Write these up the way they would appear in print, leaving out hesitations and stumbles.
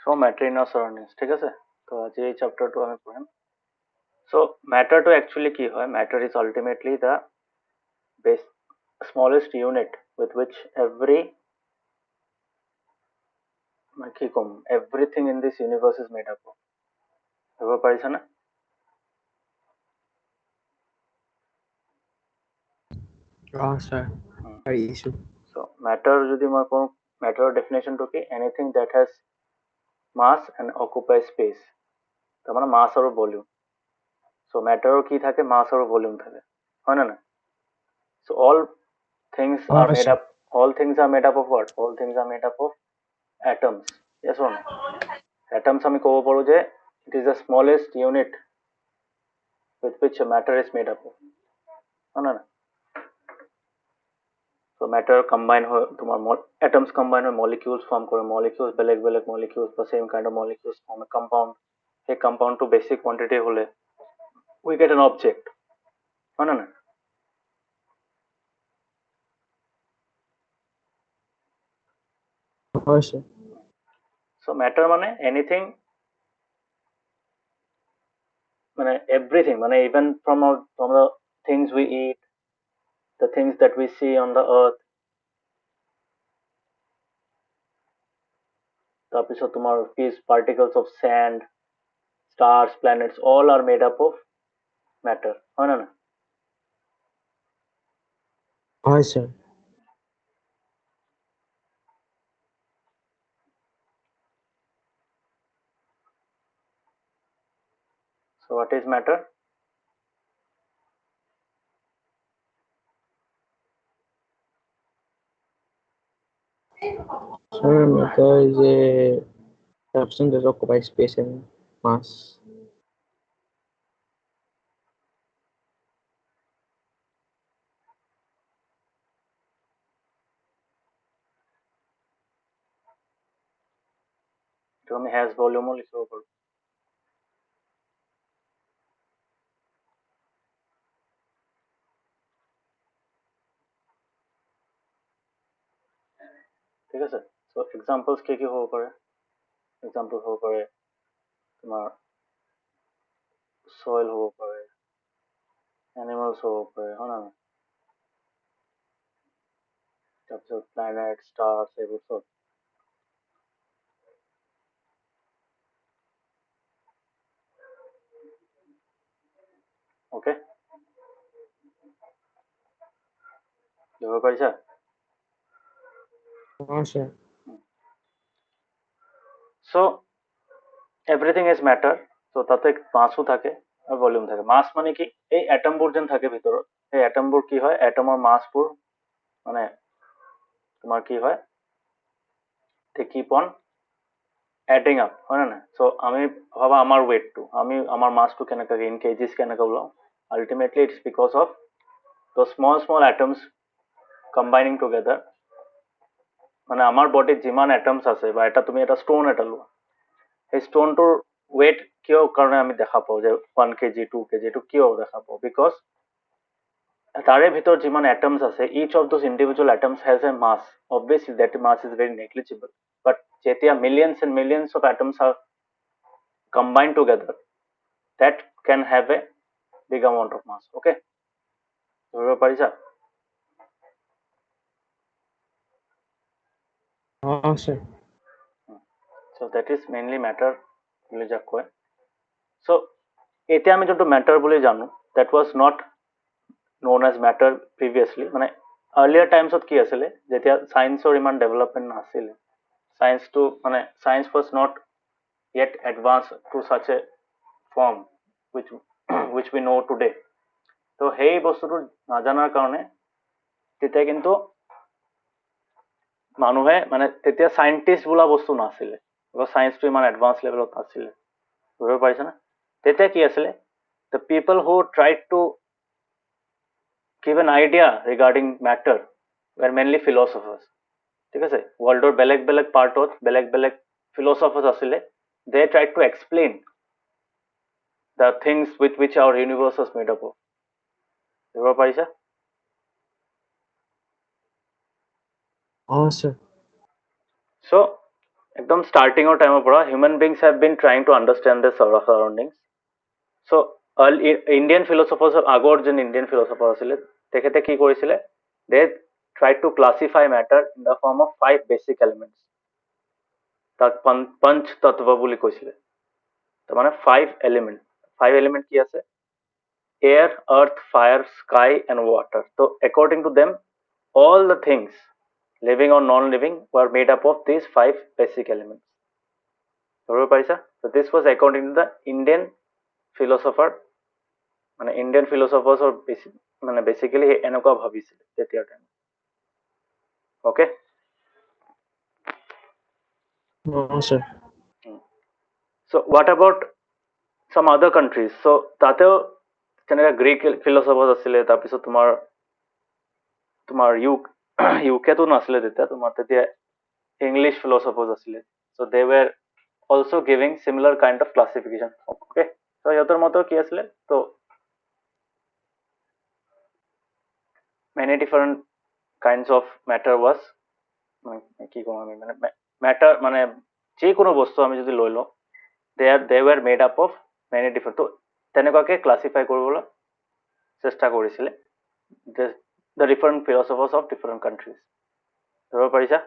So matter in our surroundings, ঠিক আছে? তো আজ এই চ্যাপ্টারটো আমি পড়াম। So matter to actually কি হয়? Matter is ultimately the base smallest unit with which everything in this universe is made up of. বুঝতে পারছো না? sir. Very issue. So matter যদি মই কোন matter definition to কি anything that has mass and occupies space. তার মানে mass আর volume. So matter কি থাকে mass আর ভলিউম থাকে। হয় না? So all things are made sir. up. All things are made up of what? All things are made up of atoms. Yes or no? Atoms আমি কব পাৰো যে it is the smallest unit with which a matter is made up of. হয় না? So matter combine হয় তোমার atoms combine হয় molecules form করে molecules বেলেগ বেলেগ molecules বা same kind of molecules form a compound. সেই compound to basic quantity হলে we get an object. হয় না? Sir. So matter মানে anything মানে everything মানে even from the things we eat, the things that we see on the earth, তাৰপিছত তোমাৰ these particles of sand, stars, planets, all are made up of matter. হয় না? Sir. So what is matter? Sir, matter is a substance that occupies space and mass. এইটো আমি has volume লিখিব পাৰো। ঠিক আছে? So examples কি কি হ'ব পাৰে? Example হ'ব পাৰে তোমাৰ soil হ'ব পাৰে, animals হ'ব পাৰে, হয় না? তাৰপিছত planet, stars এইবোৰ চব। Okay? বুজিব পাৰিছা? Sir. So everything is matter. So তাতে মাছও থাকে আৰ ভলিউম থাকে। মাছ মানে কি এই অ্যাটমবোৰ যেন থাকে ভিতৰত এই অ্যাটমবোৰ কি হয় অ্যাটমৰ মাছবোৰ মানে তোমাৰ কি হয় they keep on adding up হয় না? So আমি ভাবা আমাৰ ওয়েটটো আমি আমাৰ মাছটো কেনেকৈ ইন কেজিছ কেনেকৈ ওলাও ultimately it's because of the small atoms combining together মানে আমাৰ বডিত যিমান এটমছ আছে বা এটা তুমি এটা ষ্টोन এটা লোৱা সেই ষ্টोनটোৰ weight কিয় কাৰণে আমি দেখা পাওঁ যে 1 kg 2 kg এইটো কিয় দেখা পাওঁ বিকজ তাৰে ভিতৰত যিমান এটমছ আছে each of those individual atoms has a mass. Obviously that mass is very negligible, but যেতিয়া millions and millions of atoms are combined together that can have a big amount of mass. Okay, ধৰিব পাৰিছা? Sir. So that is mainly matter বুলি যাক কয়। So এতিয়া আমি যোনটো matter বুলি জানো that was not known as matter previously মানে earlier timesত কি আছিলে যেতিয়া চায়েন্সৰ ইমান ডেভেলপমেণ্ট নাছিলে science মানে science was not yet advanced to such a form which which we know today. তো সেই বস্তুটো নাজানাৰ কাৰণে তেতিয়া কিন্তু মানুহে মানে তেতিয়া সায়েন্টিস্ট বোলা বস্তু নাছিলে সায়েন্সটো ইমান এডভান্স লেভেলত নাছিলে বুজিব পাৰিছা না তেতিয়া কি আছিলে the people who tried to give an idea regarding matter were mainly philosophers. ঠিক আছে ৱৰ্ল্ডৰ বেলেগ বেলেগ পাৰ্টত বেলেগ বেলেগ philosophers আছিলে they tried to explain the things with which our universe was made up of. বুজিব পাৰিছা? Sir. So একদম ষ্টাৰ্টিঙৰ টাইমৰ পৰা human beings have been trying to understand the surroundings. So' Indian ফিলচফাৰ্ছৰ আগৰ যোন ইণ্ডিয়ান ফিলচফাৰ আছিলে তেখেতে কি কৰিছিলে, they try to classify matter in the form of 5 basic elements. তাক পঞ্চ তত্ত্ব বুলি কৈছিলে। তাৰমানে 5 এলিমেণ্ট কি আছে, air, earth, fire, sky and water. So according to them, all the things living or non-living were made up of these 5 basic elements. So this was according to the Indian philosopher, মানে Indian philosophers or মানে basically এনেকুৱা ভাবিছিল তেতিয়াৰ time. Okay? No, sir. So what about some other countries? So তাতেও তেনেকুৱা Greek ফিলচফাৰ্ছ আছিলে, তাৰপিছত তোমাৰ ইউকেতো নাছিলে তেতিয়া, তোমাৰ তেতিয়া ইংলিছ ফিলচফাৰ্ছ আছিলে। So' they were also' giving similar kind of classification. Okay, so' সিহঁতৰ মতে কি আছিলে, ত' many different kinds of matter was, কি ক'ম আমি, মানে মেটাৰ মানে যিকোনো বস্তু আমি যদি লৈ লওঁ, they were made up of many different, ত' তেনেকুৱাকৈ ক্লাছিফাই কৰিবলৈ চেষ্টা কৰিছিলে the different philosophers of different countries. ধৰিব পাৰিছা?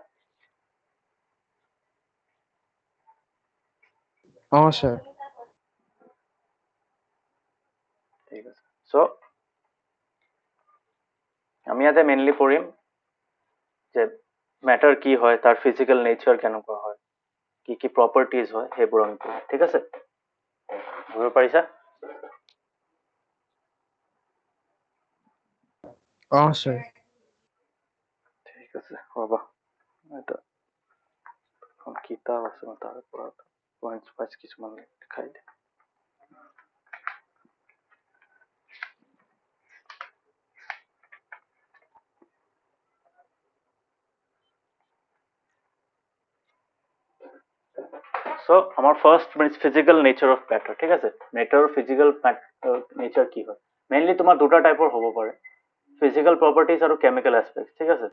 Oh, sir. ঠিক আছে। চ' আমি ইয়াতে মেইনলি পঢ়িম যে মেটাৰ কি হয়, তাৰ ফিজিকেল নেচাৰ কেনেকুৱা হয়, কি কি প্ৰপাৰ্টিজ হয়, সেইবোৰ আমি পঢ়িম। ঠিক আছে, ধৰিব পাৰিছা? Oh, sir. ঠিক আছে, হ'ব। এটা এখন কিতাপ আছে, মই তাৰ পৰা পইণ্টছ পাইছ কিছুমান দেখাই দিম। চ' আমাৰ first physical nature of matter. ঠিক আছে, মেটাৰৰ ফিজিকেল নেচাৰ কি হয়, মেইনলি তোমাৰ দুটা টাইপৰ হ'ব পাৰে, ফিজিকেল প্ৰপাৰ্টিজ আৰু কেমিকেল এছপেক্ট। ঠিক আছে,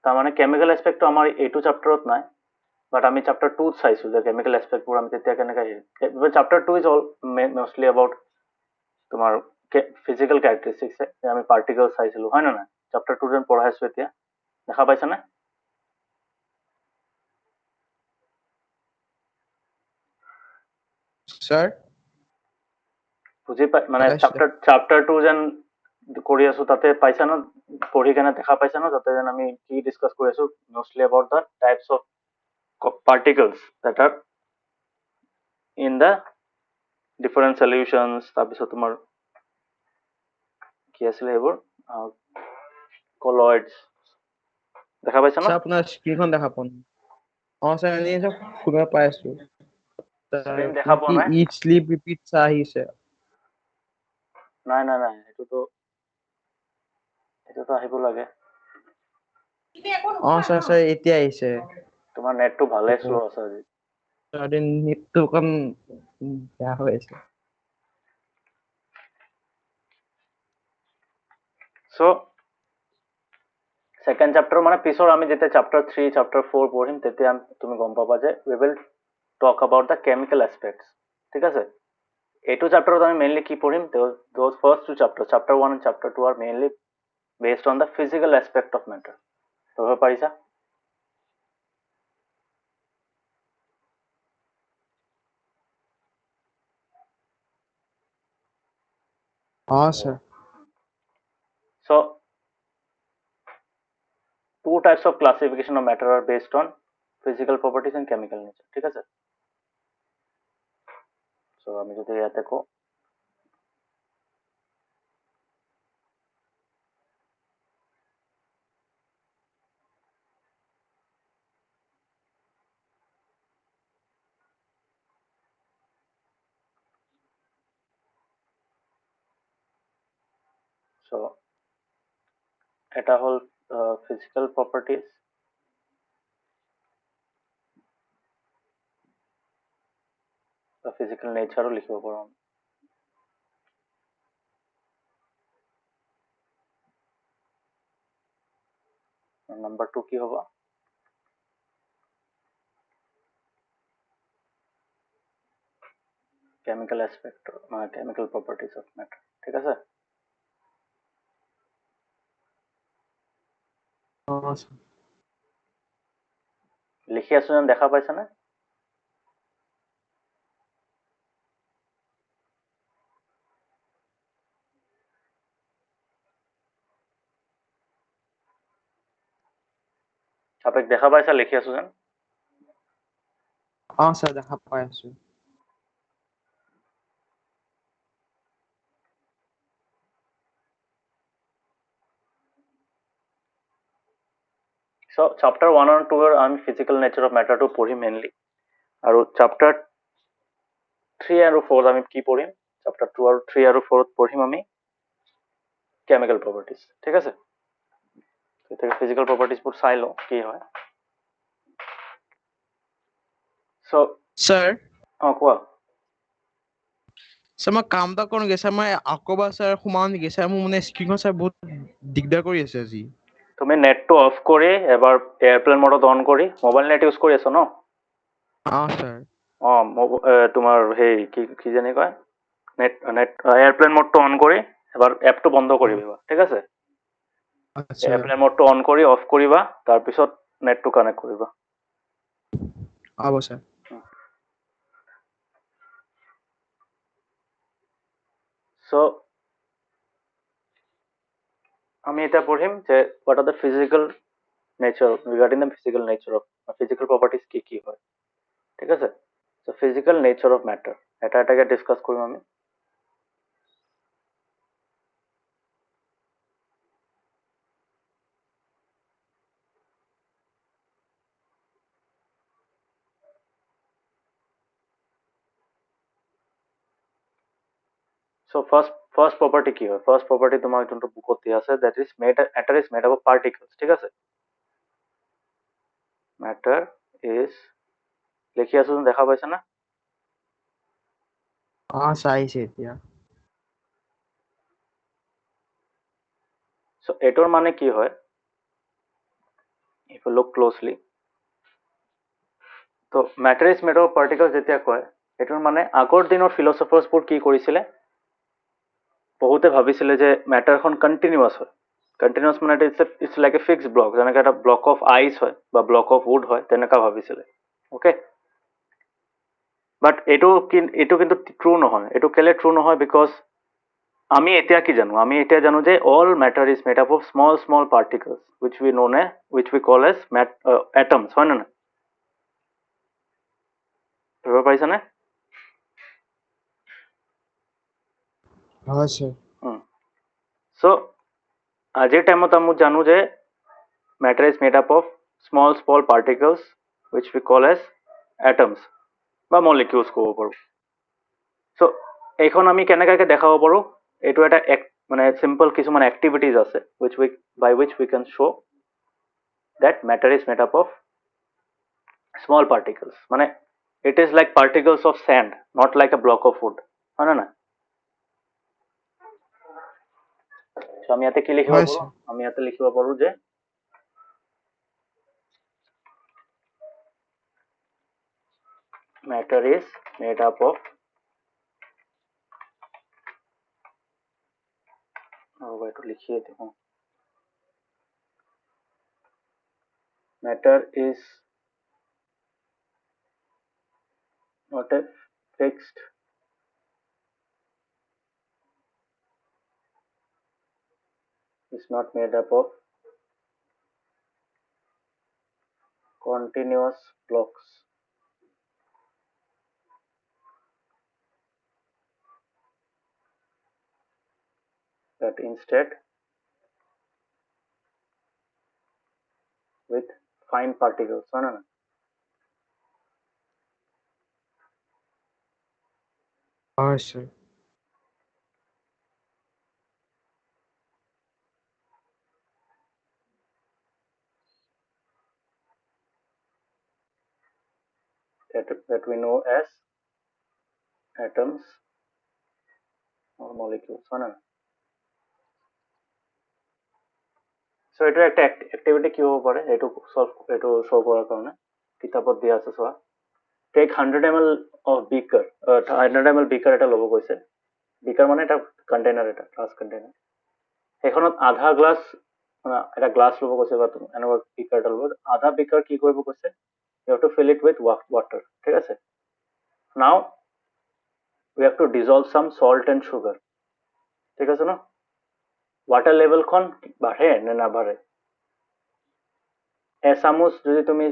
তাৰমানে কেমিকেল এছপেক্টটো আমাৰ এইটো চেপ্টাৰত নাই, বাট আমি চেপ্টাৰ 2 চাইছোঁ যে কেমিকেল এছপেক্টবোৰ আমি তেতিয়া কেনেকৈ chapter 2 is all mostly about তোমাৰ ফিজিকেল কেৰেক্টাৰিষ্টিক্স, আমি পাৰ্টিকলছ চাইছিলোঁ, হয় নে নাই? চেপ্টাৰ 2 যেন পঢ়াইছোঁ এতিয়া, দেখা পাইছানে? Sir? বুজি পাই মানে পাইছোঁ। চেপ্টাৰ 2 যেন কৰি আছো, তাতে পাইছা ন, পঢ়ি কেনে দেখা পাইছা ন, তাতে যেন আমি কি ডিছকাছ কৰি আছো, mostly about the types of particles that are in the different solutions. তাৰপিছত তোমাৰ কি আছিলে এইবোৰ, কলয়েডছ, দেখা পাইছা ন? Sir, আপোনাৰ স্ক্ৰীনখন দেখা পোৱা নাই। Oh, sir, এনেই চব শুনিব পাই আছো। স্ক্ৰীন দেখা পোৱা কি নাই? ইট স্লিপ ৰিপিট চাহ আহিছে। নাই নাই নাই, সেইটোতো আহিব লাগে। Oh, sir, sir, এতিয়া আহিছে। তোমাৰ নেটটো ভালে শ্ল' আছে আজি। নেটটো অকণ বেয়া হৈ আছে। চ' ছেকেণ্ড চেপ্টাৰ মানে পিছৰ আমি যেতিয়া চেপ্টাৰ 3 চেপ্টাৰ 4 পঢ়িম, তেতিয়া তুমি গম পাবা যে we will talk about the chemical aspects. ঠিক আছে, এইটো চেপ্টাৰত আমি মেইনলি কি পঢ়িম, those first two chapter 1 and chapter 2 are mainly based on the physical aspect of matter. ধৰিব পাৰিছা? Oh, sir. So, two types of classification of matter are based on physical properties and chemical nature. ঠিক আছে, so আমি যদি ইয়াতে কওঁ, so এটা হ'ল physical properties, বা physical nature লিখিব পাৰোঁ। নাম্বাৰ 2 কি হ'ব, কেমিক্যাল এসপেক্ট মানে কেমিক্যাল প্রপার্টিজ অফ ম্যাটার, ঠিক আছে? sir. লিখি আছো যেন দেখা পাইছা না? সাপেক দেখা পাইছা লিখি আছো যেন? Sir, দেখা পাই আছো. So chapter 1 and 2 আমি ফিজিক্যাল নেচার অফ ম্যাটারটো পঢ়ি মেইনলি, আৰু chapter 3 আৰু 4 আমি কি পঢ়িম? chapter 2 আৰু 3 আৰু 4 পঢ়িম আমি কেমিক্যাল প্ৰপাৰ্টিজ, ঠিক আছে? এতিয়া ফিজিক্যাল প্ৰপাৰ্টিজ বোৰ চাই লওঁ কি হয়। সো Sir, কোৱা। sir মই কাম এটা কৰোঁ sir, মই আকৌ এবাৰ sir সোমাও নেকি sir? মোৰ মানে স্ক্ৰীনখন sir বহুত দিগদাৰ কৰি আছে আজি. তুমি নেটটো অফ কৰি এবাৰ এয়াৰপ্লেন মোডত অন কৰি, মোবাইল নেট ইউজ কৰি আছো ন? sir. তোমাৰ সেই কি জানি কয়, নেট এয়াৰপ্লেন মোডটো অন কৰি এবাৰ এপটো বন্ধ কৰি দিবা, ঠিক আছে? আচ্ছা. এয়াৰপ্লেন মোডটো অন কৰি অফ কৰিবা, তাৰপিছত নেটটো কানেক্ট কৰিবা। হ'ব sir. সো আমি এটা পঢ়িম যে what are the physical nature, regarding the physical nature of physical properties কি কি হয়, ঠিক আছে? So physical nature of matter এটা এটাকে ডিসকাস কৰিম আমি। So first property কি হয়? First property তোমার যোনটো বুকত দিয়া আছে, that is matter is made up of particles, ঠিক আছে? Matter is, লিখি আছো যেন দেখা পাইছা না? sir আহিছে এতিয়া. So এটোর মানে কি হয়? If you look closely, তো matter is made up of particles যেতিয়া কয়, এটোর মানে আগৰ দিনৰ ফিলসফাৰ্স বোৰ কি কৰিছিলে? বহুতে ভাবিছিলে যে ম্যাটাৰখন কন্টিনিউয়াস হয়। কন্টিনিউয়াস মানে it's like a fixed block, যেনেকৈ এটা ব্লক অফ আইচ হয় বা ব্লক অফ উড হয়, তেনেকুৱা ভাবিছিলে। ওকে, বাট এইটো কিন্তু ট্ৰু নহয়। এইটো কেলে ট্ৰু নহয়? বিকজ আমি এতিয়া কি জানো? আমি এতিয়া জানো যে all matter is made up of small small particles which we call as atoms, হয় নে নাই? ধৰিব পাৰিছানে? হয় sir. সো আজিৰ টাইমত আমি জানো যে matter is made up of small small particles which we call as atoms বা molecules ক'ব পাৰো। সো এইখন আমি কেনেকৈ দেখাব পাৰো? এইটো এটা মানে সিম্পল কিছুমান এক্টিভিটিজ আছে by which we can show that matter is made up of small particles, মানে it is like particles of sand, not like a block of wood, হয় না? সো আমি ইয়াতে কি লিখিব হয় পাৰো? sir. আমি ইয়াতে লিখিব পাৰো যে matter is made up of, এইটো লিখিয়ে দিওঁ। matter is not a fixed is not made up of continuous blocks, but instead with fine particles, হয় না? হয় sir. That we know as atoms or molecules, হয় না? সো এটা একটা অ্যাক্টিভিটি কি হব পারে? এইটো শো কৰাৰ কাৰণে কিতাপত দিয়া আছে চোৱা। take 100 ml of beaker 100 ml beaker এটা ল'ব কৈছে beaker মানে এটা কন্টেইনাৰ এটা গ্লাছ কন্টেইনাৰ সেইখনত আধা গ্লাছ এটা গ্লাছ ল'ব কৈছে বা তুমি এনেকুৱা beaker এটা ল'ব আধা beaker কি কৰিব কৈছে you have to fill it with water ঠিক আছে now we have to dissolve some salt and sugar ঠিক আছে ন water level খন বাঢ়ে নে নাবাঢ়ে এচামুচ যদি তুমি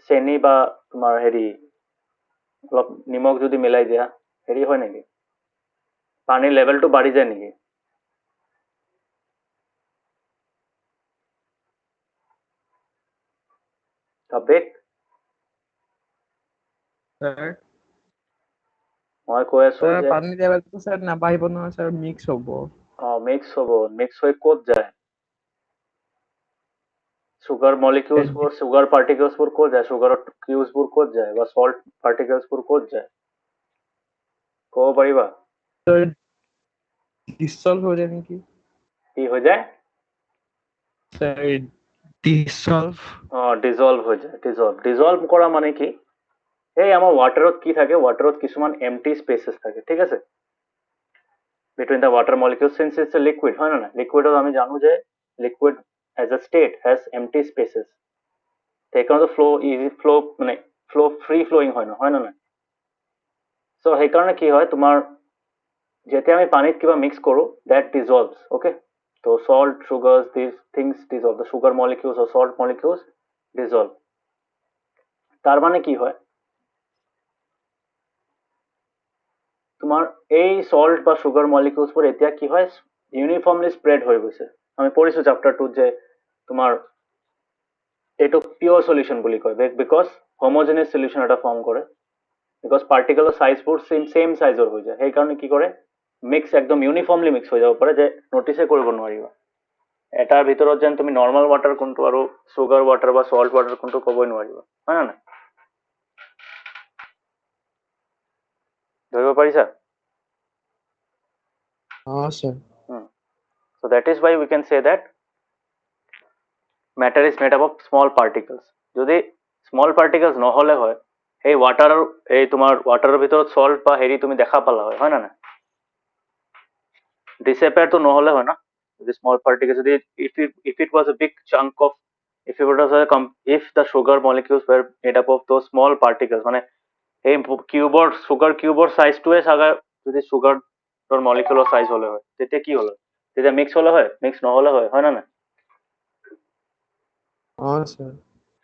চেনি বা তোমাৰ হেৰি অলপ নিমখ যদি মিলাই দিয়া হেৰি হয় নেকি পানীৰ লেভেলটো বাঢ়ি যায় নেকি আবেগ স্যাৰ মই কৈ আছো স্যাৰ যে পানী লেভেলটো স্যাৰ নাবাঢ়িব নহয় স্যাৰ মিক্স হ'ব মিক্স হ'ব মিক্স হৈ ক'ত যায় সুগাৰ মলিকিউলছবোৰ সুগাৰ পাৰ্টিকলছবোৰ ক'ত যায় সুগাৰৰ কিউবছবোৰ ক'ত যায় বা সল্ট পাৰ্টিকলছবোৰ ক'ত যায় ক'ব পাৰিবা স্যাৰ ডিছলভ হৈ যায় নেকি কি হৈ যায় স্যাৰ ডিছলভ ডিজলভ হৈ যায় ডিজলভ কৰা মানে কি এই আমাৰ ৱাটাৰত কি থাকে ৱাটাৰত কিছুমান এমটি স্পেচেছ থাকে ঠিক আছে between the water molecules since it's a liquid হয় না না লিকুইডত আমি জানো যে liquid as a state has empty spaces সেইকাৰণে ফ্লো ইজি ফ্লো মানে ফ্লো ফ্ৰী ফ্লোয়িং হয় না না সো সেইকাৰণে কি হয় তোমাৰ যেতিয়া আমি পানীত কিবা মিক্স কৰো that dissolves okay so salt sugars these things dissolve the sugar molecules or salt molecules dissolve তার মানে কি হয় তোমাৰ এই সল্ট বা সুগাৰ মলিকিউলছবোৰ এতিয়া কি হয় ইউনিফৰ্মলি স্প্ৰেড হৈ গৈছে আমি পঢ়িছো চেপ্টাৰ 2 যে তোমাৰ এইটো পিওৰ সলিউশন বুলি কয় বিকজ হোমোজেনাস সলিউশন এটা ফৰ্ম কৰে বিকজ পাৰ্টিকলৰ সাইজবোৰ সেম সাইজৰ হৈ যায় সেইকাৰণে কি কৰে মিক্স একদম ইউনিফৰ্মলি মিক্স হৈ যাব পাৰে যে নটিছে কৰিব নোৱাৰিবা এটাৰ ভিতৰত যেন তুমি নৰ্মাল ৱাটাৰ কোনটো আৰু সুগাৰ ৱাটাৰ বা সল্ট ৱাটাৰ কোনটো ক'বই নোৱাৰিবা হয় না ধৰিব পাৰিছা sir so that is why we can say that matter is made up of small particles যদি small particles নহলে হয় এই ওয়াটাৰৰ এই তোমাৰ ওয়াটাৰৰ ভিতৰত সল্ট বা হেৰি তুমি দেখা পালা হয় না না disappear তো নহলে হয় না যদি small particles যদি if it was a big chunk of if the sugar molecules were made up of those small particles মানে এই কিউবৰ সুগাৰ কিউবৰ সাইজটোৱে সাগা যদি সুগাৰ মলিকুলৰ সাইজ হলে হয় তেতিয়া কি হলো তেতিয়া মিক্স হলে হয় মিক্স নহলে হয় না না স্যার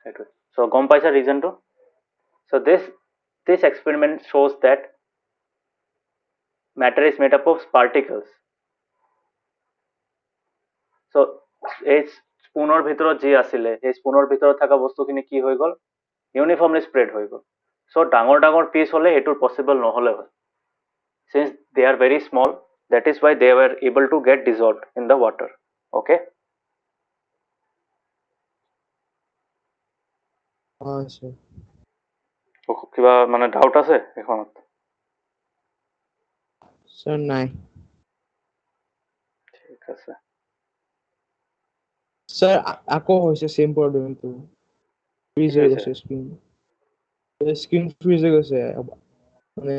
সেইটোৱে so গম পাইছা ৰিজনটো so this experiment shows that matter is made up of particles so এই স্পুনৰ ভিতৰত যি আছিলে এই স্পুনৰ ভিতৰত থকা বস্তুখিনি কি হৈ গল ইউনিফৰ্মলি স্প্ৰেড হৈ গল so ডাঙৰ ডাঙৰ পিস হলে এইটো পসিবল নহলে হয় since they are very small that is why they were able to get dissolved in the water okay sir কিবা মানে ডাউট আছে এখনত স্যার নাই ঠিক আছে স্যার আকৌ হৈছে সেম প্ৰবলেমটো ফ্ৰিজ হৈ গৈছে স্ক্ৰীন ফ্ৰিজ হৈ গৈছে মানে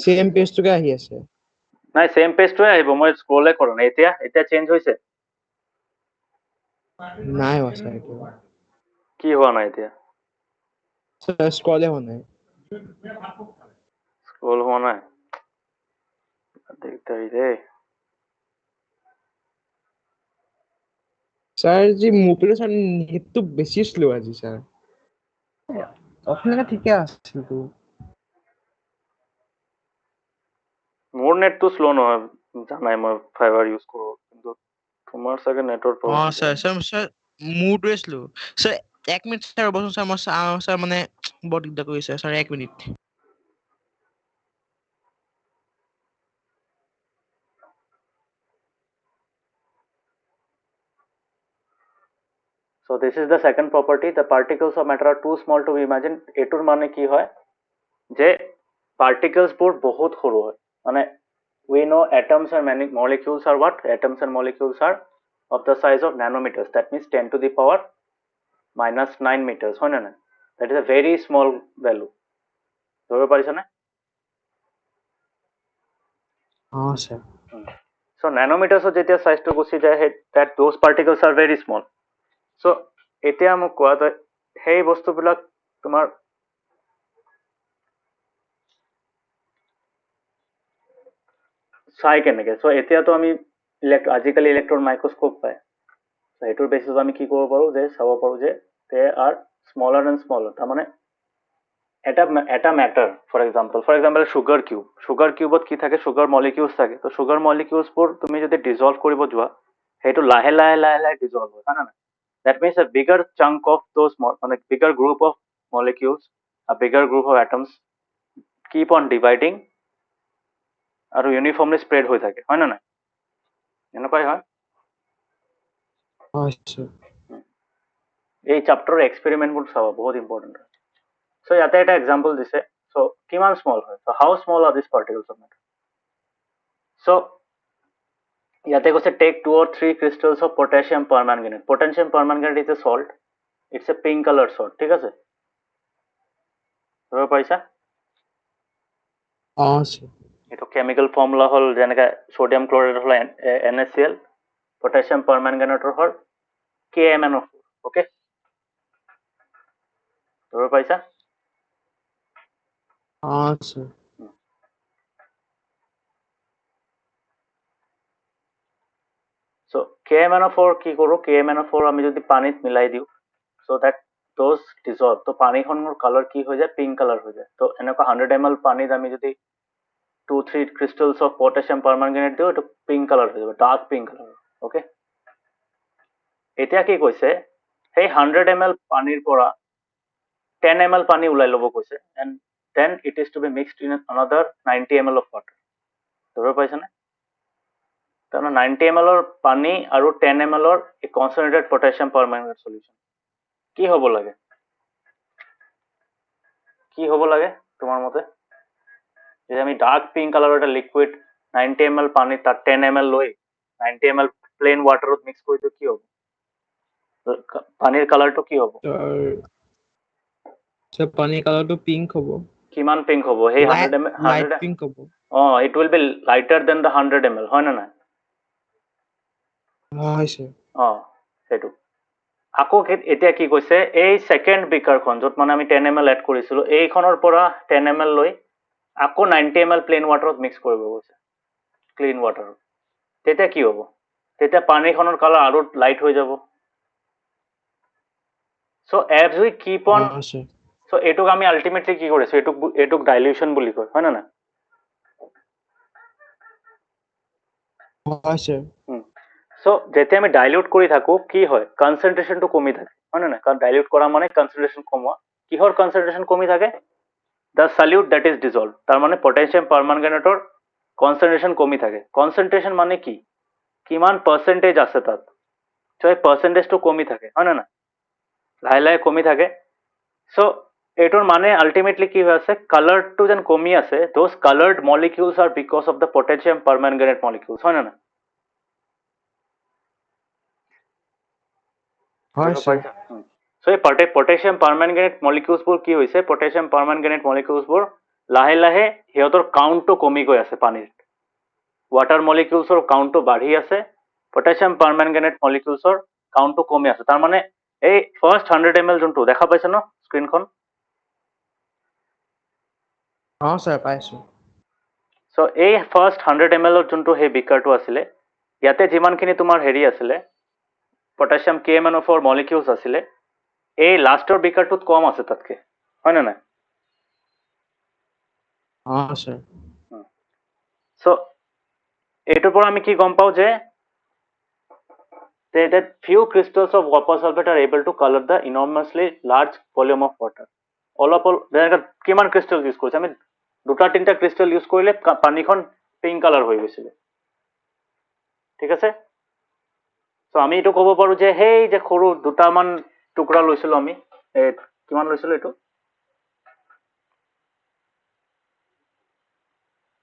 সেম পেজটোকে আহি আছে নাই সেম পেজটোৱে আহিব মই স্ক্ৰলে কৰা নাই এতিয়া চেঞ্জ হৈছে নাই হোৱা স্যাৰ এইটো কি হোৱা নাই এতিয়া স্যাৰ স্ক্ৰলে হোৱা নাই স্ক্ৰল হোৱা নাই দিগদাৰি দেই স্যাৰ যে মোবাইলৰ স্যাৰ নেটটো বেছি শ্লো আজি স্যাৰ অথনিকে ঠিকে আছিল তো মোৰ নেটটো শ্ল' নহয় জানাই মই ফাইবাৰ ইউজ কৰো কিন্তু তোমাৰ চাগে নেটৰ প্ৰব্লেম স্যাৰ মোৰটোৱে শ্লো স্যাৰ 1 মিনিট স্যাৰ ৰ'বচোন স্যাৰ মই স্যাৰ মানে বৰ দিগদাৰ কৰিছে sir 1 minute so this is the second property the particles of matter are too small to be imagined এটোৰ মানে কি হয় যে particles বোৰ বহুত সৰু হয় মানে we know atoms and molecules are what atoms and molecules are of the size of nanometers that means 10 to the power -9 meters হয় না না that is a very small value ধৰিব পাৰিছানে sir. so nanometers যেতিয়া সাইজটো গুচি যায় that those particles are very small so এতিয়া মোক কোৱা তই সেই বস্তুবিলাক তোমাৰ চাই কেনেকে so এতিয়াতো আমি আজিকালি ইলেক্ট্ৰন মাইক্ৰস্কোপ পায় so এইটোৰ বেচিছত আমি কি কৰিব পাৰো যে চাব পাৰো যে they are smaller and smaller তাৰমানে এটা ম্যাটাৰ ফৰ এক্সাম্পল সুগাৰ কিউবত কি থাকে সুগাৰ মলিকিউলছ থাকে তো সুগাৰ মলিকিউলছবোৰ তুমি যদি ডিজলভ কৰিব যোৱা সেইটো লাহে লাহে লাহে লাহে ডিজলভ হয় হয় না that means a bigger chunk of those মানে bigger group of molecules a bigger group of atoms keep on dividing আৰু ইউনিফৰ্মলি স্প্ৰেড হৈ থাকে হয় না নাই এনেকুৱাই হয় Sir. এই চ্যাপ্টাৰৰ এক্সপেৰিমেণ্টবোৰ চাব বহুত ইম্পৰ্টেণ্ট হয় so ইয়াতে এটা এক্সাম্পল দিছে so কিমান স্মল হয় so how small are these particles of matter so ইয়াতে কৈছে take 2 or 3 crystals of potassium permanganate is a salt it's a pink color salt ঠিক আছে ধৰিব পাৰিছা Sir. এইটো কেমিকেল ফৰ্মুলা হ'ল যেনেকৈ সোডিয়াম ক্লৰাইড হ'ল NaCl পটাছিয়াম পাৰমেংগানেটৰ হ'ল KMnO4 ওকে ধৰিব পাৰিছা Sir. so KMnO4 কি কৰো KMnO4 আমি যদি পানীত মিলাই দিওঁ so that those dissolve তো পানীখনৰ কালাৰ কি হৈ যায় পিংক কালাৰ হৈ যায় তো এনেকুৱা 100 ml পানীত আমি যদি 2-3 crystals of potassium permanganate দিওঁ এইটো পিংক কালাৰ হৈ যাব ডাৰ্ক পিংক কালাৰ ওকে এতিয়া কি কৈছে সেই 100 ml পানীৰ পৰা 10 ml পানী ওলাই ল'ব কৈছে and then it is to be mixed in another 90 ml of water ধৰিব পাৰিছানে তাৰমানে 90 ml পানী আৰু 10 ml concentrated potassium permanganate solution কি হ'ব লাগে তোমাৰ মতে যে আমি ডাৰ্ক পিঙ্ক কালাৰৰ এটা লিকুইড 90 ml পানী তাত 10 ml লৈ 90 ml প্লেন ওয়াটাৰত মিক্স কৰি দিও কি হ'ব পানীৰ কালাৰটো কি হ'ব Sir, পানীৰ কালাৰটো pink হ'ব। কিমান পিংক হ'ব সেই 100 ml Light pink হ'ব। it will be lighter than the 100 ml হয় না নাই sir. সেইটো আকৌ এতিয়া কি কৈছে এই সেকেন্ড বিকাৰখন য'ত মানে আমি 10 ml এড কৰিছিলো এইখনৰ পৰা 10 ml লৈ আকৌ 90 ml প্লেন ওয়াটাৰত মিক্স কৰিব কৈছে ক্লিন ওয়াটাৰত তেতিয়া কি হ'ব তেতিয়া পানীখনৰ কালাৰ আৰু লাইট হৈ যাব so as we keep on sir. so এটুক আমি আলটিমেটলি কি কৰিছো এটুক ডাইলিউশন বুলি কয় হয় না না sir. so যেতিয়া আমি ডাইলিউট কৰি থাকো কি হয় কনসেন্ট্ৰেশনটো কমি থাকে হয় না না কাৰণ ডাইলিউট কৰা মানে কনসেন্ট্ৰেশন কমোৱা কিহৰ কনসেন্ট্ৰেশন কমি থাকে the solute that is dissolved তাৰ মানে পটাশিয়াম পাৰম্যাঙ্গানেটৰ কনসেন্ট্রেশন কমি থাকে কনসেন্ট্রেশন মানে কি কিমান পার্সেন্টেজ আছে তাত so এই পার্সেন্টেজটো কমি থাকে হয় না না লাহে লাহে কমি থাকে so এটোৰ মানে আলটিমেটলি কি হৈ আছে কালাৰটো যেন কমি আছে those colored molecules are because of the potassium permanganate molecules হয় না না sir. so এই potassium permanganate molecules বোৰ কি হৈছে potassium permanganate molecules বোৰ লাহে লাহে সিহঁতৰ কাউন্টটো কমি গৈ আছে পানীৰ water molecules ৰ কাউন্টটো বাঢ়ি আছে potassium permanganate molecules ৰ কাউন্টটো কমি আছে তাৰ মানে এই ফাৰ্স্ট 100 ml যোনটো দেখা পাইছে ন স্ক্ৰিনখন sir, পাইছো। so এই ফাৰ্স্ট 100 ml যোনটো সেই বিকাৰটো আছিলে ইয়াতে যিমানখিনি তোমাৰ হেৰি আছিলে পটাছিয়াম KMnO4 মলিকিউলছ আছিলে এই লাষ্টৰ বিকাৰটোত কম আছে তাতকে হয় না নাই sir. so এইটোৰ পৰা আমি কি গম পাও যে that few crystals of copper sulfate are able to color the enormously large volume of water অলপ কিমান ক্রিস্টাল ইউজ কৰিছে আমি দুটা তিনটা ক্ৰিস্টাল ইউজ কৰিলে পানীখন পিংক কালাৰ হৈ গৈছিল ঠিক আছে so আমি এটো ক'ব পাৰো যে হেই যে সৰু দুটামান টুকুৰা লৈছিলো আমি কিমান লৈছিলো এটো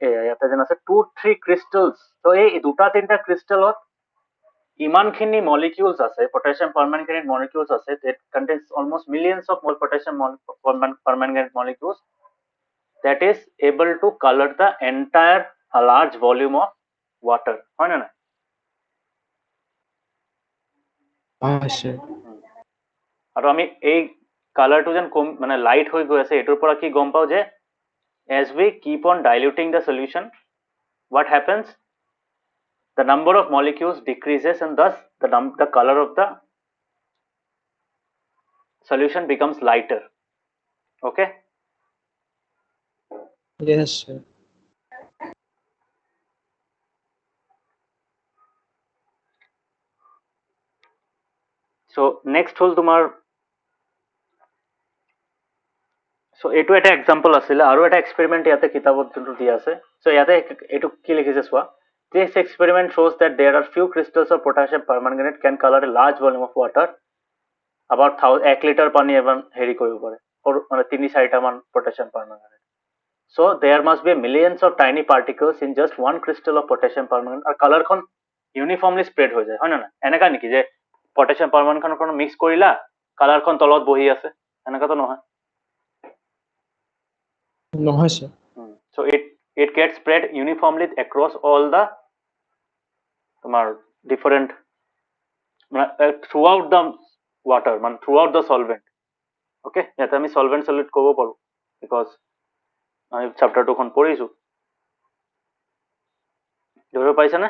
ইয়াতে যেন আছে 2-3 crystals so এই দুটা তিনটা ক্রিস্টালত ইমানখিনি molecules আছে, potassium permanganate molecules আছে, that contains almost millions of potassium permanganate molecules that is able to color the entire large volume of water, হয় না না? হৈছে আৰু আমি এই কালাৰটো যেন কম মানে লাইট হৈ গৈ আছে, এইটোৰ পৰা কি গম পাওঁ যে as we keep on diluting the solution, what happens? The number of molecules decreases and thus the color of the solution becomes lighter. Okay? yes sir So next হ'ল তোমাৰ, so এইটো এটা এক্সাম্পল আছিলে, আৰু এটা এক্সপেৰিমেণ্ট ইয়াতে কিতাপত যোনটো দিয়া আছে। so ইয়াতে এইটো কি লিখিছে চোৱা, this experiment shows that there are few crystals of potassium permanganate can color a large volume of water, about 1 litre পানী এবাৰ হেৰি কৰিব পাৰে, মানে 3-4টা মান potassium permanganate. So there must be millions of tiny particles in just one crystal of potassium permanganate, আৰু কালাৰখন uniformly spread হৈ যায়, হয় নে নাই? এনেকা নেকি যে পটাছিয়াম পাৰমাণুখন মিক্স কৰিলা, কালাৰখন তলত বহি আছে, এনেকাতো নহয়। নহয় sir So it gets spread uniformly across all the তোমার different throughout the water, মানে throughout the solvent. Okay, ইয়াতে আমি solvent solid ক'ব পাৰো because আমি chapter 2 খন পঢ়িছো। ধৰিব পাইছা নে?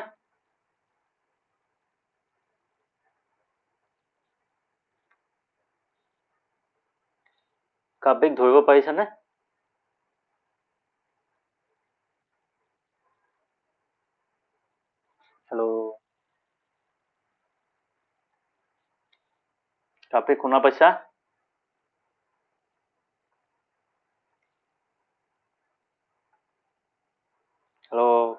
কাব্যিক ধৰিব পাৰিছা নে? হেল্ল', কাব্যিক শুনা পাইছা? হেল্ল',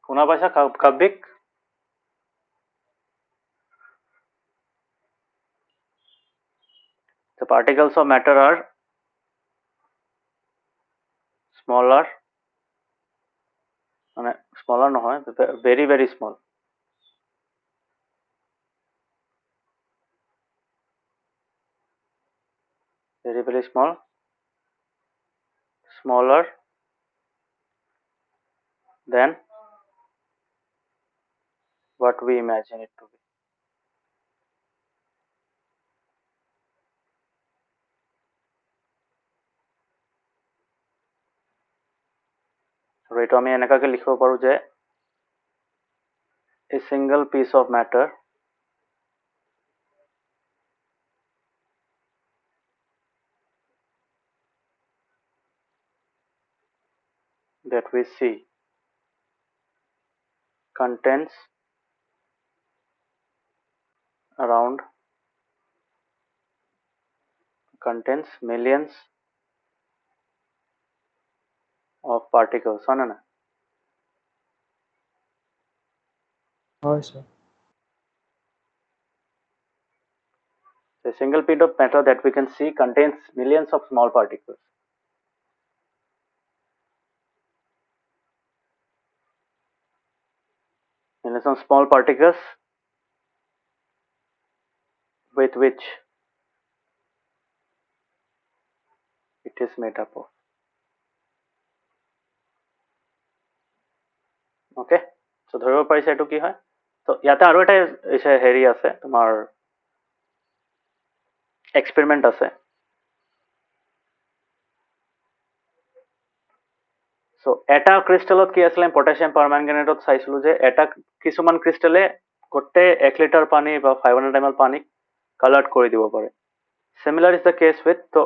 শুনা পাইছা কাব্যিক? The particles of matter are smaller, মানে smaller নহয়, very very small. Very very small, smaller than what we imagine it to be. আৰু এইটো আমি এনেকাকে লিখিব পাৰো যে a single piece of matter that we see contains millions of particles, হয় না? হয় sir A single piece of matter that we can see contains millions of small particles. Millions of small particles with which it is made up of. Okay, so ধৰিব পাৰিছে এইটো কি হয়? তো ইয়াতে আৰু এটা হেৰি আছে, তোমাৰ এক্সপেৰিমেণ্ট আছে। সো এটা ক্ৰিষ্টেলত কি আছিলে, পটাছিয়াম পাৰমেংগানেটত চাইছিলো যে এটা কিছুমান ক্ৰিষ্টেলে গোটেই 1 লিটাৰ পানী বা 500 ml পানী কালাৰ্ড কৰি দিব পাৰে। সিমিলাৰ ইজ দ্য কেছ উইথ, তো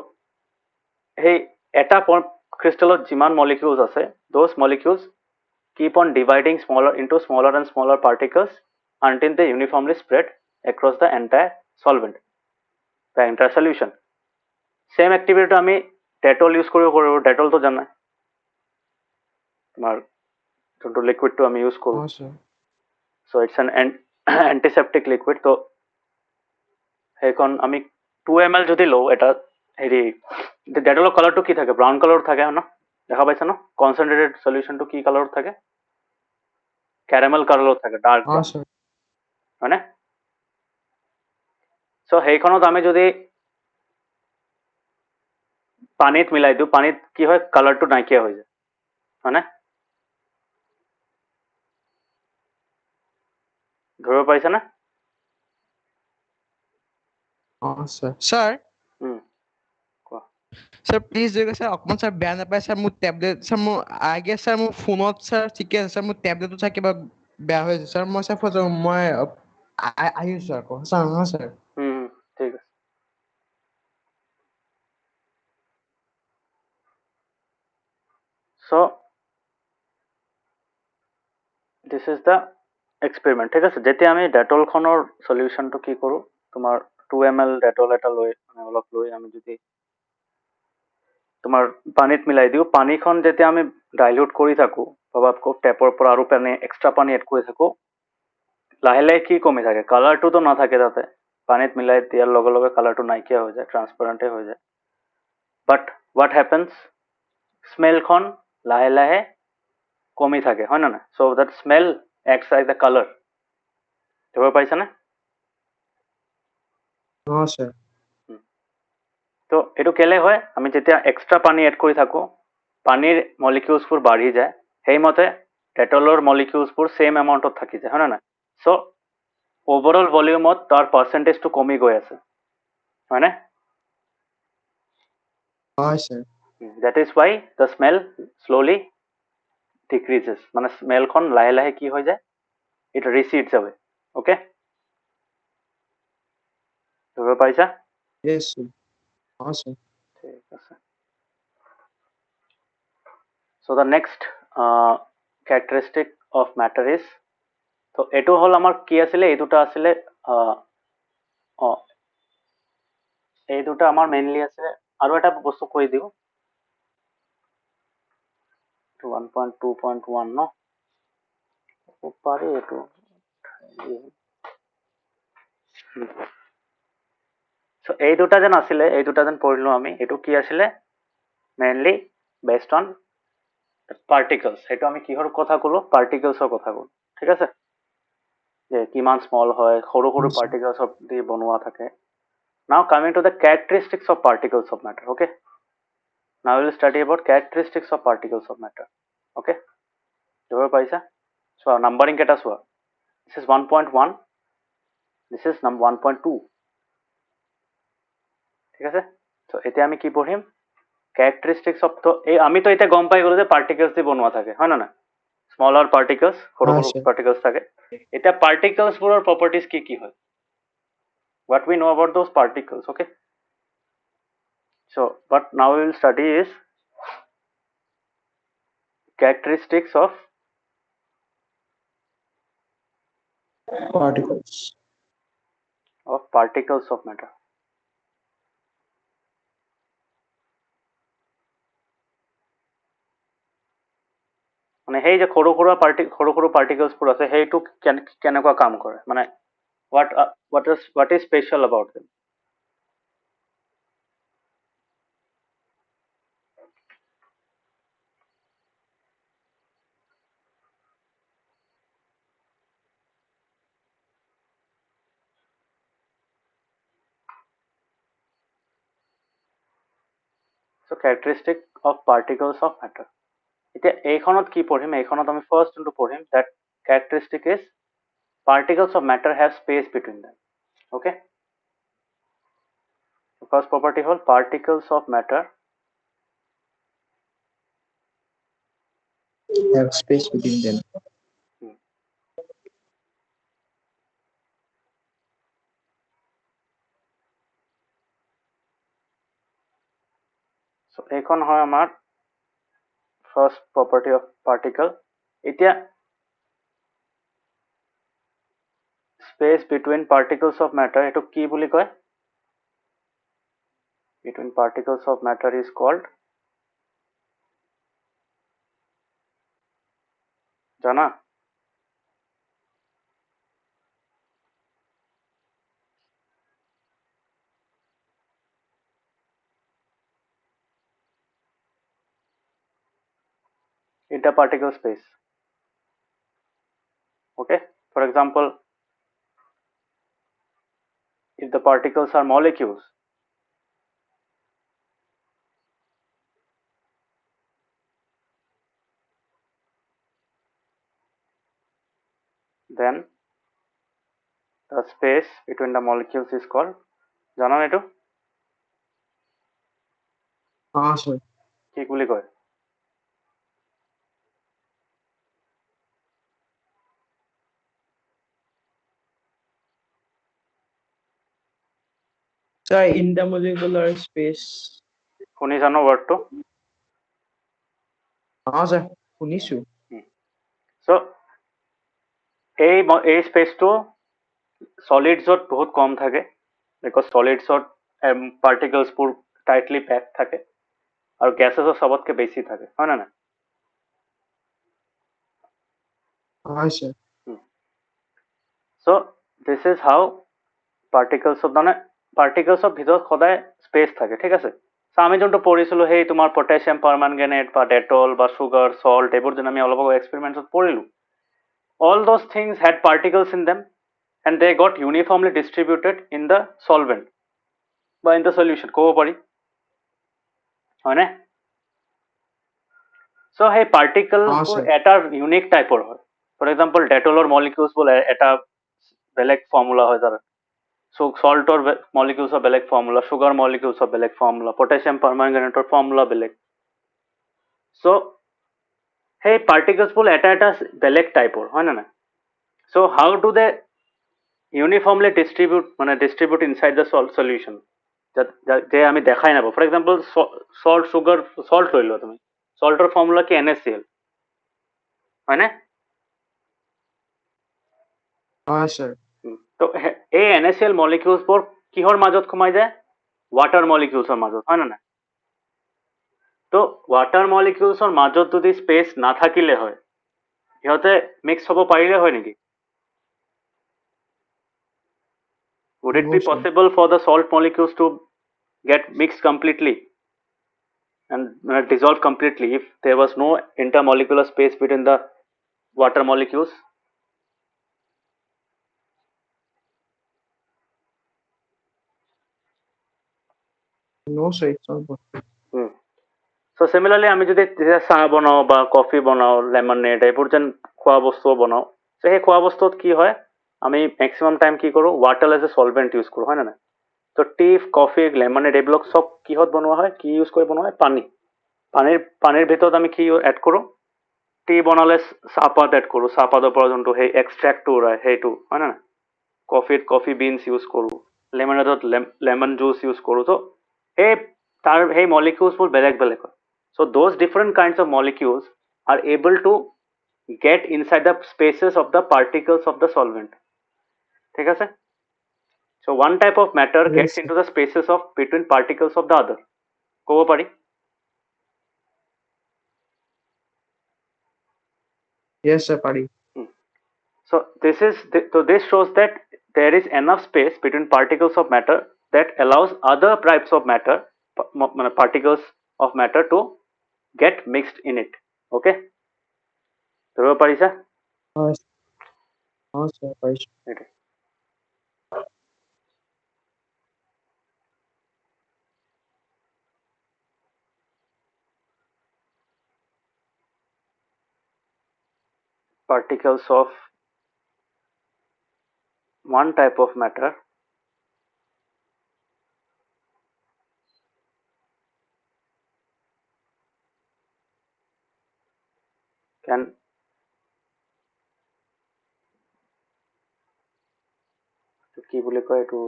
সেই এটা ক্ৰিষ্টেলত যিমান মলিকিউলছ আছে, those molecules keep on dividing into smaller and smaller particles until they uniformly spread across the entire solvent, the entire solution. Same activity আমি ডেটল ইউজ কৰিব পাৰো। ডেটলটো জানা তোমাৰ যোনটো লিকুইডটো আমি ইউজ কৰো। হয় sir so it's an antiseptic liquid, তো সেইখন আমি 2 ml যদি লওঁ এটা হেৰি ডেটলৰ কালাৰটো কি থাকে ব্ৰাউন কালাৰ থাকে ন দেখা পাইছা ন কনচেন্ট্ৰেটেড সলিউশনটো কি কালাৰত থাকে কেৰামেল কালাৰত থাকে ডাৰ্ক অ ব্ৰাউন ছাৰ হয়নে চ' সেইখনত আমি যদি পানীত মিলাই দিওঁ পানীত কি হয় কালাৰটো নাইকিয়া হৈ যায় হয়নে ধৰিব পাৰিছানে অ ছাৰ ছাৰ কোৱা ছাৰ প্লিজ ছাৰ অকণমান ছাৰ বেয়া নাপায় ছাৰ মোৰ টেবলেট ছাৰ মোৰ আই গেছ ছাৰ মোৰ ফোনত ছাৰ ঠিকে আছে ছাৰ মোৰ টেবলেটটো ছাৰ কিবা বেয়া হৈ আছে ছাৰ মই ছাৰ মই আহিছোঁ ছাৰ আকৌ ছাৰ নহয় ছাৰ ঠিক আছে চ' দিছ ইজ দ্য এক্সপেৰিমেণ্ট ঠিক আছে যেতিয়া আমি ডেটলখনৰ সলিউশ্যনটো কি কৰোঁ তোমাৰ 2 ml ডেটল এটা লৈ মানে অলপ লৈ আমি যদি তোমাৰ পানীত মিলাই দিওঁ পানীখন যেতিয়া আমি ডাইলিউট কৰি থাকোঁ বা টেপৰ পৰা আৰু পানী এক্সট্ৰা পানী এড কৰি থাকোঁ লাহে লাহে কি কমি থাকে কালাৰটোতো নাথাকে তাতে পানীত মিলাই দিয়াৰ লগে লগে কালাৰটো নাইকিয়া হৈ যায় ট্ৰান্সপাৰেণ্টে হৈ যায় বাট হোৱাট হেপেন্স স্মেলখন লাহে লাহে কমি থাকে হয় নে নাই so' that smell acts like the colour ধৰিব পাৰিছানে অ ছাৰ তো এইটো কেলে হয় আমি যেতিয়া এক্সট্ৰা পানী এড কৰি থাকোঁ পানীৰ মলিকিউলছবোৰ বাঢ়ি যায় সেইমতে ডেটলৰ মলিকিউলছবোৰ ছেম এমাউণ্টত থাকি যায় হয় নে নাই চ' অভাৰঅল ভলিউমত তাৰ পাৰ্চেণ্টেজটো কমি গৈ আছে হয়নে হয় sir that is why the smell slowly decreases মানে স্মেলখন লাহে লাহে কি হৈ যায় it recedes away okay ধৰিব পাৰিছা য়েছ ছাৰ অ ছাৰ ঠিক আছে so the next characteristic of matter is তো এইটো হ'ল আমাৰ কি আছিলে এই দুটা আছিলে এই দুটা আমাৰ মেইনলি আছিলে আৰু এটা বস্তু কৈ দিওঁ 1.2.1 ন পাৰি এইটো so এই দুটা যেন আছিলে এই দুটা যেন পঢ়িলো আমি এইটো কি আছিলে মেইনলি বেসড অন পাৰ্টিকলছ সেইটো আমি কিহৰ কথা ক'লো পাৰ্টিকলছৰ কথা ক'লো ঠিক আছে যে কিমান স্মল হয় সৰু সৰু পাৰ্টিকলছৰ দি বনোৱা থাকে now coming to the characteristics of particles of matter okay now we will study about characteristics of particles of matter okay ধৰিব পাৰিছা চোৱা নাম্বাৰিং কেইটা চোৱা this is 1.1 this is 1.2 ঠিক আছে তো এতিয়া আমি কি পঢ়িম characteristics of তো এই আমি তো এতিয়া গম পাই গলো যে পাৰ্টিকলছ দি বনোৱা থাকে হয় না না স্মলাৰ পাৰ্টিকলছ সৰু হয় সৰু ছাৰ পাৰ্টিকলছ থাকে এতিয়া পাৰ্টিকলছবোৰৰ প্ৰপাৰ্টিজ কি কি হয় what we know about those particles okay so what now we will study is characteristics of particles of matter মানে সেই যে সৰু সৰু পাৰ্টিকলছবোৰ আছে সেইটো কেনেকুৱা কাম কৰে মানে what is special about them so characteristic of particles of matter এতিয়া এইখনত কি পঢ়িম এইখনত আমি ফাৰ্ষ্ট যোনটো পঢ়িম that characteristic is particles of matter have space between them okay first property হ'ল particles of matter have space between them so এইখন হয় আমাৰ first property of particle এতিয়া space between particles of matter এইটো কি বুলি কয় between particles of matter is called জানা interparticle space. Okay, for example, if the particles are molecules, then the space between the molecules is called, জানো না এটো sir. কি বুলি কয়? Sir, intermolecular space. শুনিছা ন word টো? Sir, শুনিছো. So এই স্পেচটো সলিডছত বহুত কম থাকে, বিকজ সলিডছত পাৰ্টিকলছবোৰ টাইটলি পেক থাকে আৰু গেছেছৰ চবতকে বেছি থাকে, হয় না নাই? Sir. So this is how পাৰ্টিকলছত মানে পাৰ্টিকলছৰ ভিতৰত সদায় স্পেচ থাকে, ঠিক আছে? So আমি যোনটো পঢ়িছিলো সেই তোমাৰ পটাছিয়াম পাৰমাংগানেট বা ডেটল বা সুগাৰ সল্ট এইবোৰ যেন আমি অলপ এক্সপেৰিমেণ্টছত পঢ়িলো, all those things had particles in them and they got uniformly distributed in the solvent বা in the solution, ক'ব পাৰি হয়নে? So সেই পাৰ্টিকলছবোৰ এটা ইউনিক টাইপৰ হয়। ফৰ এক্সাম্পল ডেটলৰ মলিকিউলছবোৰ এটা বেলেগ ফৰ্মুলা হয় তাৰ, সল্টৰ মলিকিউলছৰ বেলেগ ফৰ্মুলা, সুগাৰ মলিকিউলছৰ বেলেগ ফৰ্মুলা, পটাছিয়াম পাৰমাংগানেটৰ ফৰ্মুলা বেলেগ। চ' সেই পাৰ্টিকলছবোৰ এটা এটা বেলেগ টাইপৰ, হয় নে নাই? So' how do they uniformly distribute inside the solution, যে আমি দেখাই নাপাওঁ। ফৰ এক্সাম্পল সল্ট লৈ লোৱা তুমি, সল্টৰ ফৰ্মুলা কি NaCl, হয়নে? তো এই NaCl মলিকিউলছবোৰ কিহৰ মাজত সোমাই যায়? ৱাটাৰ মলিকিউলছৰ মাজত, হয় নে নাই? তো ৱাটাৰ মলিকিউলছৰ মাজত যদি স্পেচ নাথাকিলে হয়, সিহঁতে মিক্স হ'ব পাৰিলে হয় নেকি? Would it be possible for the salt molecules to get mixed completely and dissolve completely if there was no intermolecular space between the water molecules? No, sir, it's not possible. So similarly আমি যদি চাহ বনাও বা coffee বনাও, lemonade এইবোৰ যেন খোৱা বস্তু বনাও, so সেই খোৱা বস্তুত কি হয়, আমি ম্যাক্সিমাম টাইম কি কৰোঁ, water as a solvent use কৰোঁ, হয় না নাই? তো টি, কফি, লেমনেড এইবিলাক সব কিহত বনোৱা হয়, কি ইউজ কৰি বনোৱা হয়? পানী। পানীৰ ভিতৰত আমি কি এড কৰোঁ? টি বনালে চাহপাত এড কৰোঁ, চাহপাতৰ পৰা যোনটো সেই এক্সট্ৰেক্টটো ওলায় সেইটো, হয় না নাই? কফিত কফি বিনছ ইউজ কৰোঁ, লেমনেডত লেমন জুচ ইউজ কৰোঁ। তো সেই মলিকিউলছবোৰ বেলেগ বেলেগ হয়। So those different kinds of molecules are able to get inside the spaces of the particles of the solvent. ঠিক আছে? So one type of matter gets into the spaces of between particles of the other. ক'ব পাৰি? Yes, sir, পাৰি. So this shows that there is enough space between particles of matter that allows other types of matter, particles of matter to get mixed in it. Okay? ধৰিব পাৰিছা? Sir, পাৰিছো. Okay. Particles of one type of matter can কি বুলি কয় এইটো,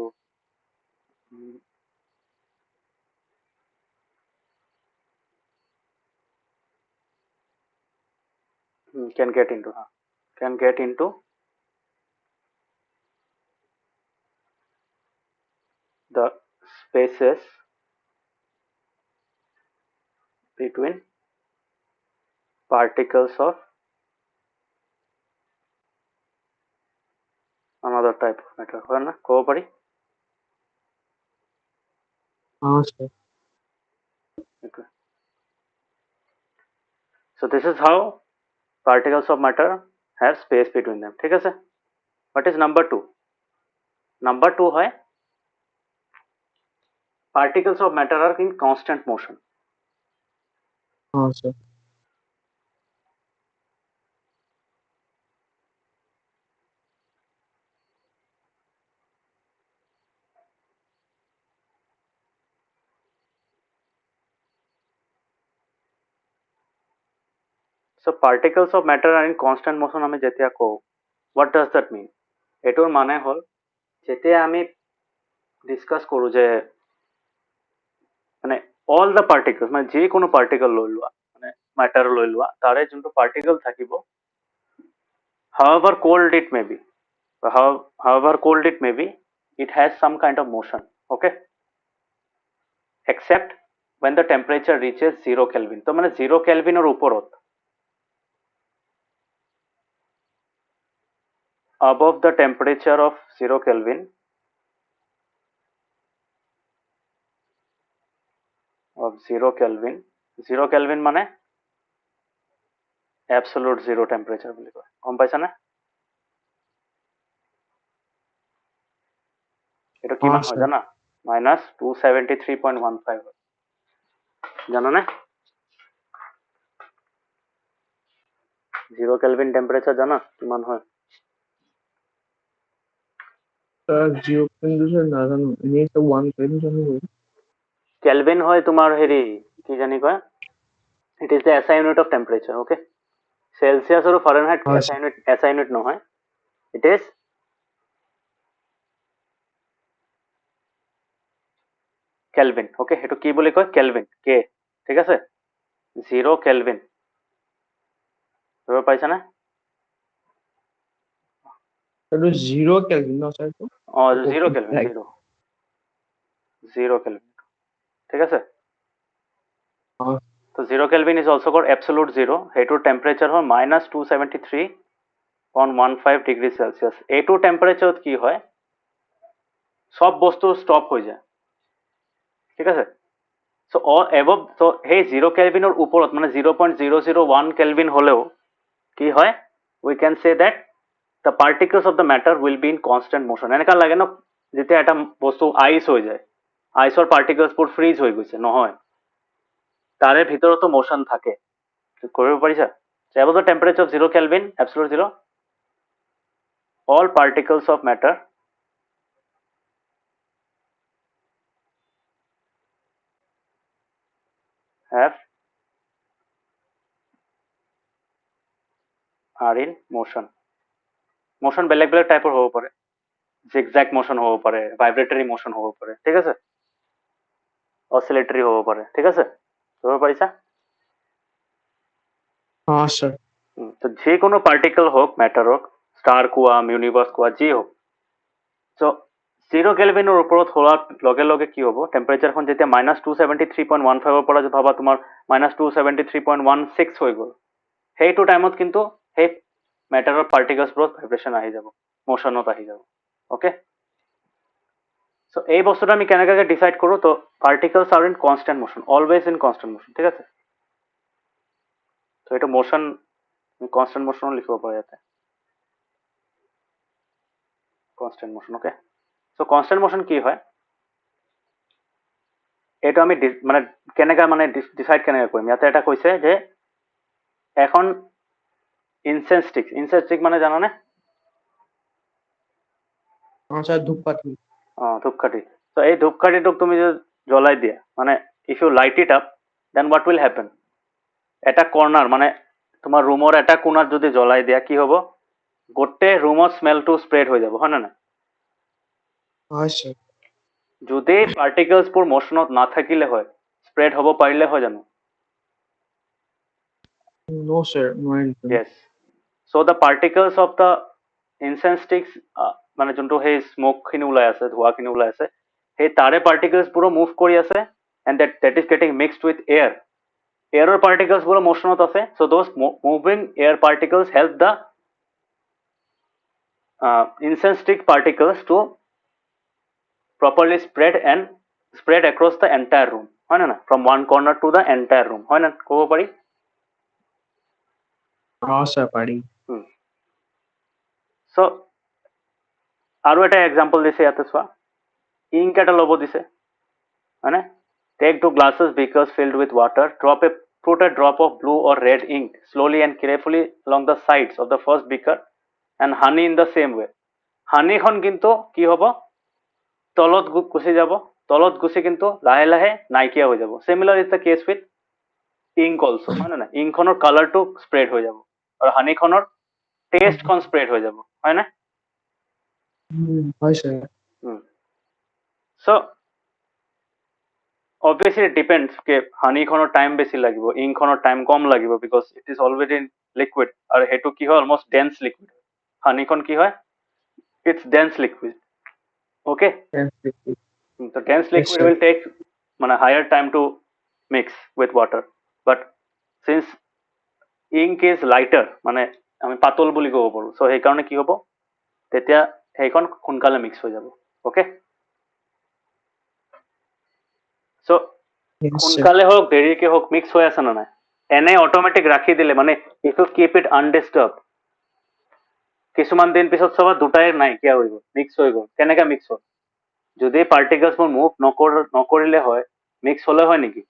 can get into the spaces between particles of another type of matter, হয় না? ক'ব পাৰি? Sir. Okay. So this is how particles of matter have space between them. ঠিক আছে? What is number 2? Number 2 হয় particles of matter are in constant motion. हाँ sir. So particles of matter are in constant motion আমি যেতিয়া কওঁ, what does that mean? এটোৰ মানে হ'ল যেতিয়া আমি ডিসকাস কৰো যে মানে all the particles মানে যে কোনো পাৰ্টিকল লৈ লোৱা মানে ম্যাটাৰ লৈ লোৱা তাৰে যোনটো পার্টিকল থাকিব however cold it may be however cold it may be it has some kind of motion, okay, except when the temperature reaches 0 Kelvin. তো মানে 0 কেলভিনৰ ওপৰত above the temperature of 0 Kelvin of 0 Kelvin 0 Kelvin মানে absolute zero temperature বুলি কয়, গম পাইছানে? এটা কিমান হয় জানা? -273.15 হয়, জানানে? 0 Kelvin টেম্পারেচার জানা কিমান হয়? স্যার 0.2 নাজানো, এনেই তো 1 কেলভিন জানো। কেলভিন হয় তোমাৰ হেৰি কি জানি কয়, it is the SI unit of temperature, okay? Celsius আৰু ফাৰেনহাইট এসআই ইউনিট নহয়, ইট ইজ কেলভিন, ওকে? সেইটো কি বুলি কয়? কেলভিন, কে, ঠিক আছে? 0 কেলভিন ধৰিব পাইছানে? এইটো 0 কেলভিন ন স্যার? অ 0 কেলভিন, 0 কেলভিন, ঠিক আছে? তো 0 kelvin is also called absolute zero, সেইটোৰ টেম্পাৰেচাৰ হয় -273.15 ডিগ্ৰি সেলসিয়াস। এইটো টেম্পাৰেচাৰত কি হয়, সব বস্তু স্টপ হৈ যায়, ঠিক আছে? সো অল এবভ, তো সেই 0 কেলভিনৰ ওপৰত মানে 0.001 কেলভিন হলেও কি হয়, we can say that the particles of the matter will be in constant motion. এনেকা লাগে ন যেতিয়া এটা বস্তু আইস হৈ যায়, আইসৰ পাৰ্টিকলস বোৰ ফ্ৰিজ হৈ গৈছে, নহয়, তাৰে ভিতৰতো মোশন থাকে, কৰিব পাৰিছা? above the temperature of 0 Kelvin, absolute zero, all particles of matter have are in motion. Motion বেলেগ বেলেগ টাইপৰ হ'ব পাৰে, জিগজ্যাগ মোশন হ'ব পাৰে, ভাইব্ৰেটৰী মোশন হ'ব পাৰে, ঠিক আছে, অসিলেটৰী হ'ব পাৰে, ঠিক আছে, ধৰিব পাৰিছা? हाँ सर। তো যে কোনো পাৰ্টিকল হোক, ম্যাটাৰ হোক, স্টাৰ কোৱা, ইউনিভাৰ্স কোৱা, যি হোক, সো 0 কেলভিনৰ ওপৰত হোৱাৰ লগে লগে কি হ'ব, টেম্পাৰেচাৰখন যেতিয়া -273.15 পৰা ভাবা তোমাৰ -273.16 হৈ গ'ল, সেইটো টাইমত কিন্তু সেই ম্যাটাৰৰ পাৰ্টিকলসবোৰত ভাইব্রেশন আহি যাব, মোশনত আহি যাব, ওকে? সো এই বস্তুটা আমি কেনেকৈ ডিসাইড কৰো? তো particles are in constant motion, always in constant motion, ঠিক আছে? তো এটা মোশন কনস্ট্যান্ট মোশনও লিখিব পাৰি ইয়াতে, constant motion, okay? So constant motion কি হয়, এইটো আমি মানে কেনেকৈ মানে ডিসাইড কেনেকৈ কৰিম? ইয়াতে এটা কৈছে যে এখন ইনসেন্স ষ্টিক মানে জানানে? हाँ सर, धूपकाठी। ধূপকাঠি। তো এই ধূপকাঠিটোক তুমি যদি জ্বলাই দিয়া, মানে if you light it up, then what will happen? এটা কৰ্নাৰ মানে তোমাৰ ৰুমৰ এটা কোণাত যদি জ্বলাই দিয়া, কি হ'ব? গোটেই ৰুমৰ স্মেলটো স্প্ৰেড হৈ যাব, হয় নে নাই? हाँ सर। যদি পাৰ্টিকলছবোৰ মোশনত নাথাকিলে হয়, স্প্ৰেড হ'ব পাৰিলে হয় জানো? No sir, no and. Yes. So the particles of the incense sticks, মানে যোনটো সেই স্মোকখিনি ওলাই আছে, ধোঁৱাখিনি ওলাই আছে, সেই তাৰে পাৰ্টিকলছবোৰো মুভ কৰি আছে, and that is getting mixed with air. এয়াৰৰ পাৰ্টিকলছবোৰো মোশনত আছে, so those moving air particles help the incense stick particles to properly spread across the entire room, হয় না না? From one corner to the entire room, হয় না? ক'ব পাৰি? sir, পাৰি। So আৰু এটা এক্সাম্পল দিছে ইয়াতে চোৱা, ইংক এটা ল'ব দিছে হয়নে, take 2 glasses beakers filled with water, put a drop of blue or red ink slowly and carefully along the sides of the first beaker and honey in the same way. হানিখন কিন্তু কি হ'ব, তলত গুচি যাব, তলত গুচি কিন্তু লাহে লাহে নাইকিয়া হৈ যাব। Similar is the case with ink also, হয় না, ইংকখনৰ কালাৰটো স্প্ৰেড হৈ যাব আৰু হানিখনৰ টেষ্টখন স্প্ৰেড হৈ যাব, হয় না। হয় sir। So obviously it depends ke honey khono time beshi lagibo, ink khono time kom lagibo, because it is already in liquid aru hetu ki hoy almost dense liquid, honey khon ki hoy it's dense liquid, okay, so dense Yes liquid sir। will take মানে higher time to mix with water, but since ink is lighter মানে আমি পাতল বুলি ক'ব পাৰো, so সেই কাৰণে কি হ'ব তেতিয়া সেইখন সোনকালে মিক্স হৈ যাব, okay, so Yes sir। সোনকালে হোক দেৰিকে হোক মিক্স হৈ আছে না নাই, এনে অট'মেটিক ৰাখি দিলে মানে ইফ ইউ কিপ ইট আনডিষ্টাৰ্ব, কিছুমান দিন পিছত চাবা দুটাই নাইকিয়া হৈ গ'ল, মিক্স হৈ গ'ল, কেনেকে মিক্স হ'ল, যদি পাৰ্টিকলছবোৰ মুভ নকৰিলে হয় মিক্স হ'লে হয় নেকি?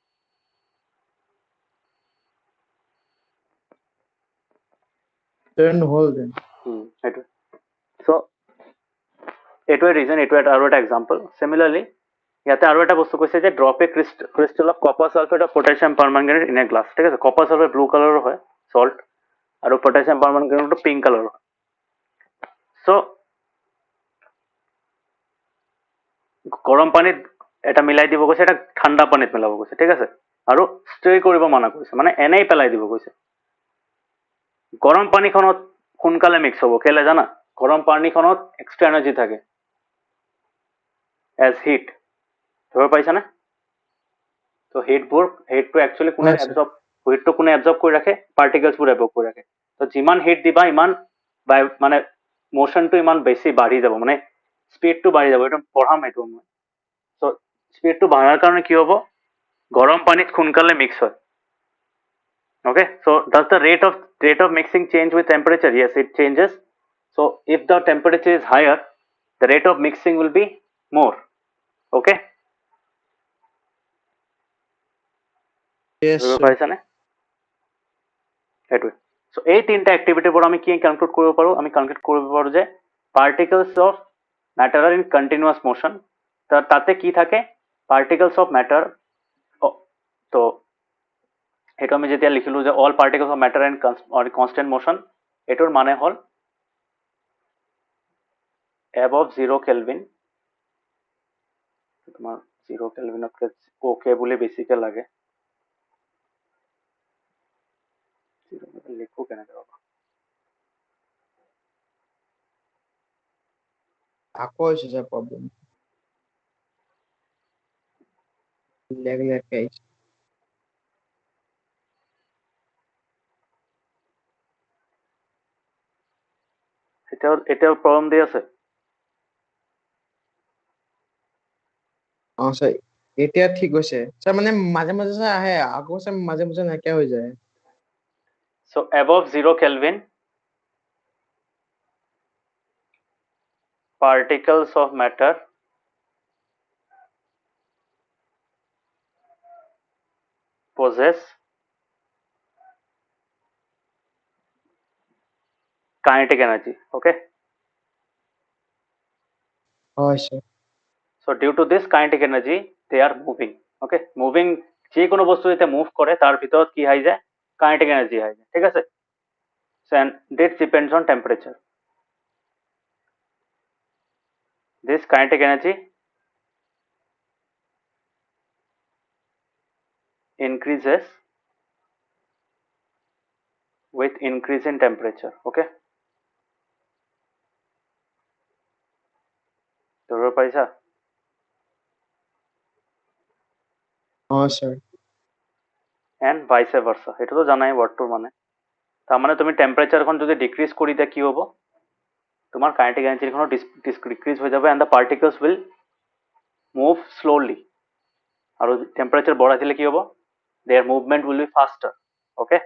নহ'ল then। সেইটোৱে, চ' এইটোৱে ৰিজন, এইটো আৰু এটা এক্সাম্পল। চিমিলাৰলি ইয়াতে আৰু এটা বস্তু কৈছে যে drop a crystal of copper sulphate of potassium permanganate in a glass, ঠিক আছে, কপাৰ সালফেট ব্লু কালাৰৰ হয় সল্ট, আৰু পটাছিয়াম পাৰমাংগানেটটো পিংক কালাৰৰ হয়। চ' গৰম পানীত এটা মিলাই দিব কৈছে, এটা ঠাণ্ডা পানীত মিলাব কৈছে, ঠিক আছে, আৰু ষ্টে কৰিব মানা কৰিছে, মানে এনেই পেলাই দিব কৈছে। গৰম পানীখনত সোনকালে মিক্স হ'ব, কেলে জানা, গৰম পানীখনত এক্সট্ৰা এনাৰ্জি থাকে এজ হিট, ধৰিব পাৰিছানে? তো হিটটো একচুৱেলি কোনে হয় sir। এবজৰ্ব, হিটটো কোনে এবজৰ্ব কৰি ৰাখে, পাৰ্টিকলছবোৰ এবজৰ্ব কৰি ৰাখে। তো যিমান হিট দিবা ইমান মানে মোশনটো ইমান বেছি বাঢ়ি যাব, মানে স্পীডটো বাঢ়ি যাব, এইটো পঢ়াম এইটো মই। তো স্পীডটো বাঢ়াৰ কাৰণে কি হ'ব, গৰম পানীত সোনকালে মিক্স হয়, okay, so does the rate of mixing change with temperature? Yes, it changes. So if the temperature is higher, the rate of mixing will be more, okay, Yes বুজিব sir। পাৰিছানে? সেইটোৱে। চ' এই তিনিটা এক্টিভিটিৰ পৰা আমি কি কনক্লুড কৰিব পাৰোঁ, আমি কনক্লুড কৰিব পাৰোঁ যে particles of matter are in continuous motion, তাতে কি থাকে, পাৰ্টিকলছ অফ মেটাৰ, তো সেইটো আমি যেতিয়া লিখিলোঁ যে all particles of matter in constant motion, এইটোৰ মানে হ'ল above 0 কেলভিন, তোমাৰ 0 কেলভিনতকৈ অ'কে বুলি বেছিকে লাগে, লিখো কেনেকৈ ৰ'বা, আকৌ হৈছে sir problem। lag আহিছে। এতিয়াও প্ৰব্লেম দি আছে? sir, এতিয়া ঠিক হৈছে sir, মানে মাজে মাজে sir আহে, আকৌ sir মাজে মাজে নাইকিয়া হৈ যায়। So above 0 Kelvin, particles of matter possess kinetic energy, okay, হয় sir। so due to this kinetic energy they are moving, okay, moving, যে কোনো বস্তু যেতিয়া মুভ করে তার ভিতৰত কি হৈ যায়, কাইনেটিক এনার্জি হৈ যায়, ঠিক আছে, and this depends on temperature, this kinetic energy increases with increase in temperature, okay, ধৰিব পাৰিছা? sir। and vice versa, এইটোতো জানাই ওয়াৰ্ডটোৰ মানে, তাৰমানে তুমি টেম্পাৰেচাৰখন যদি ডিক্ৰিজ কৰি দিয়া কি হ'ব, তোমাৰ কাইনেটিক এনাৰ্জিখনো ডিক্ৰিজ হৈ যাব, and the particles will move slowly, আৰু টেম্পাৰেচাৰ বঢ়াই দিলে কি হ'ব, their movement will be faster, okay,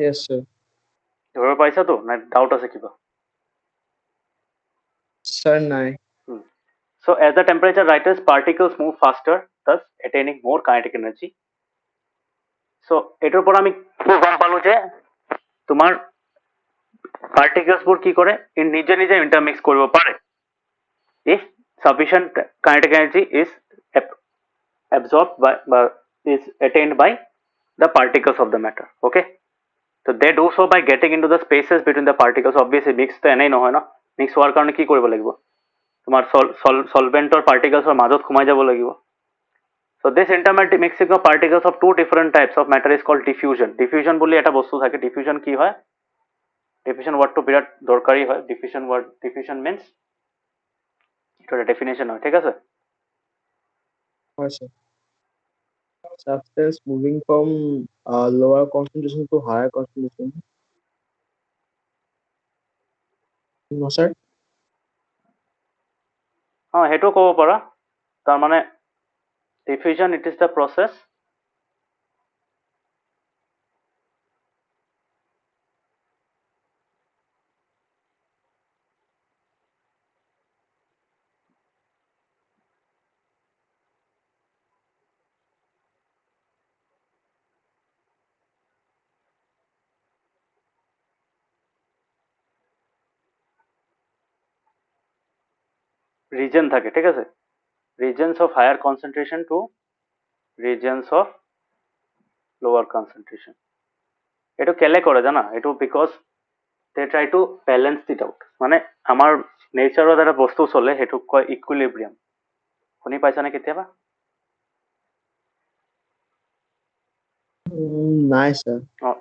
Yes, sir. ধৰিব পাইছা তো না ডাউট আছে কিবা? Sir, নাই. So as the temperature rises, particles move faster, thus attaining more kinetic energy. So এটার পর আমি গম পালো যে তোমার পার্টিকেলস বোৰ কি কৰে নিজে নিজে ইন্টাৰমিক্স কৰিব পাৰে if sufficient kinetic energy is absorbed by is attained by the particles of the matter. Okay, so they do so by getting into the spaces between the particles. Obviously mix তো এনেই নহয় ন, মিক্স হোৱাৰ কাৰণে কি কৰিব লাগিব, তোমাৰ সলভেন্টৰ পাৰ্টিকলছৰ মাজত সোমাই যাব লাগিব. So this intermediate mixing of particles of two different types of matter is called diffusion. Diffusion বুলি এটা বস্তু থাকে. Diffusion কি হয়? Diffusion word টো বিৰাট দৰকাৰী হয়. Diffusion means এটা ডেফিনেশন হয়, ঠিক আছে? Yes, sir. Substance moving from lower concentration to higher concentration. No, sir. সেইটো ক'ব পাৰা. তাৰ মানে diffusion, it is the process region থাকে, ঠিক আছে? Regions of higher concentration to regions of lower concentration. এইটো কেলে কৰে জানা? এইটো because they try to balance it out. মানে আমাৰ নেচাৰত এটা বস্তু চলে সেইটোক কয় ইকুইলিব্ৰিয়াম. শুনি পাইছানে কেতিয়াবা? নাই, sir.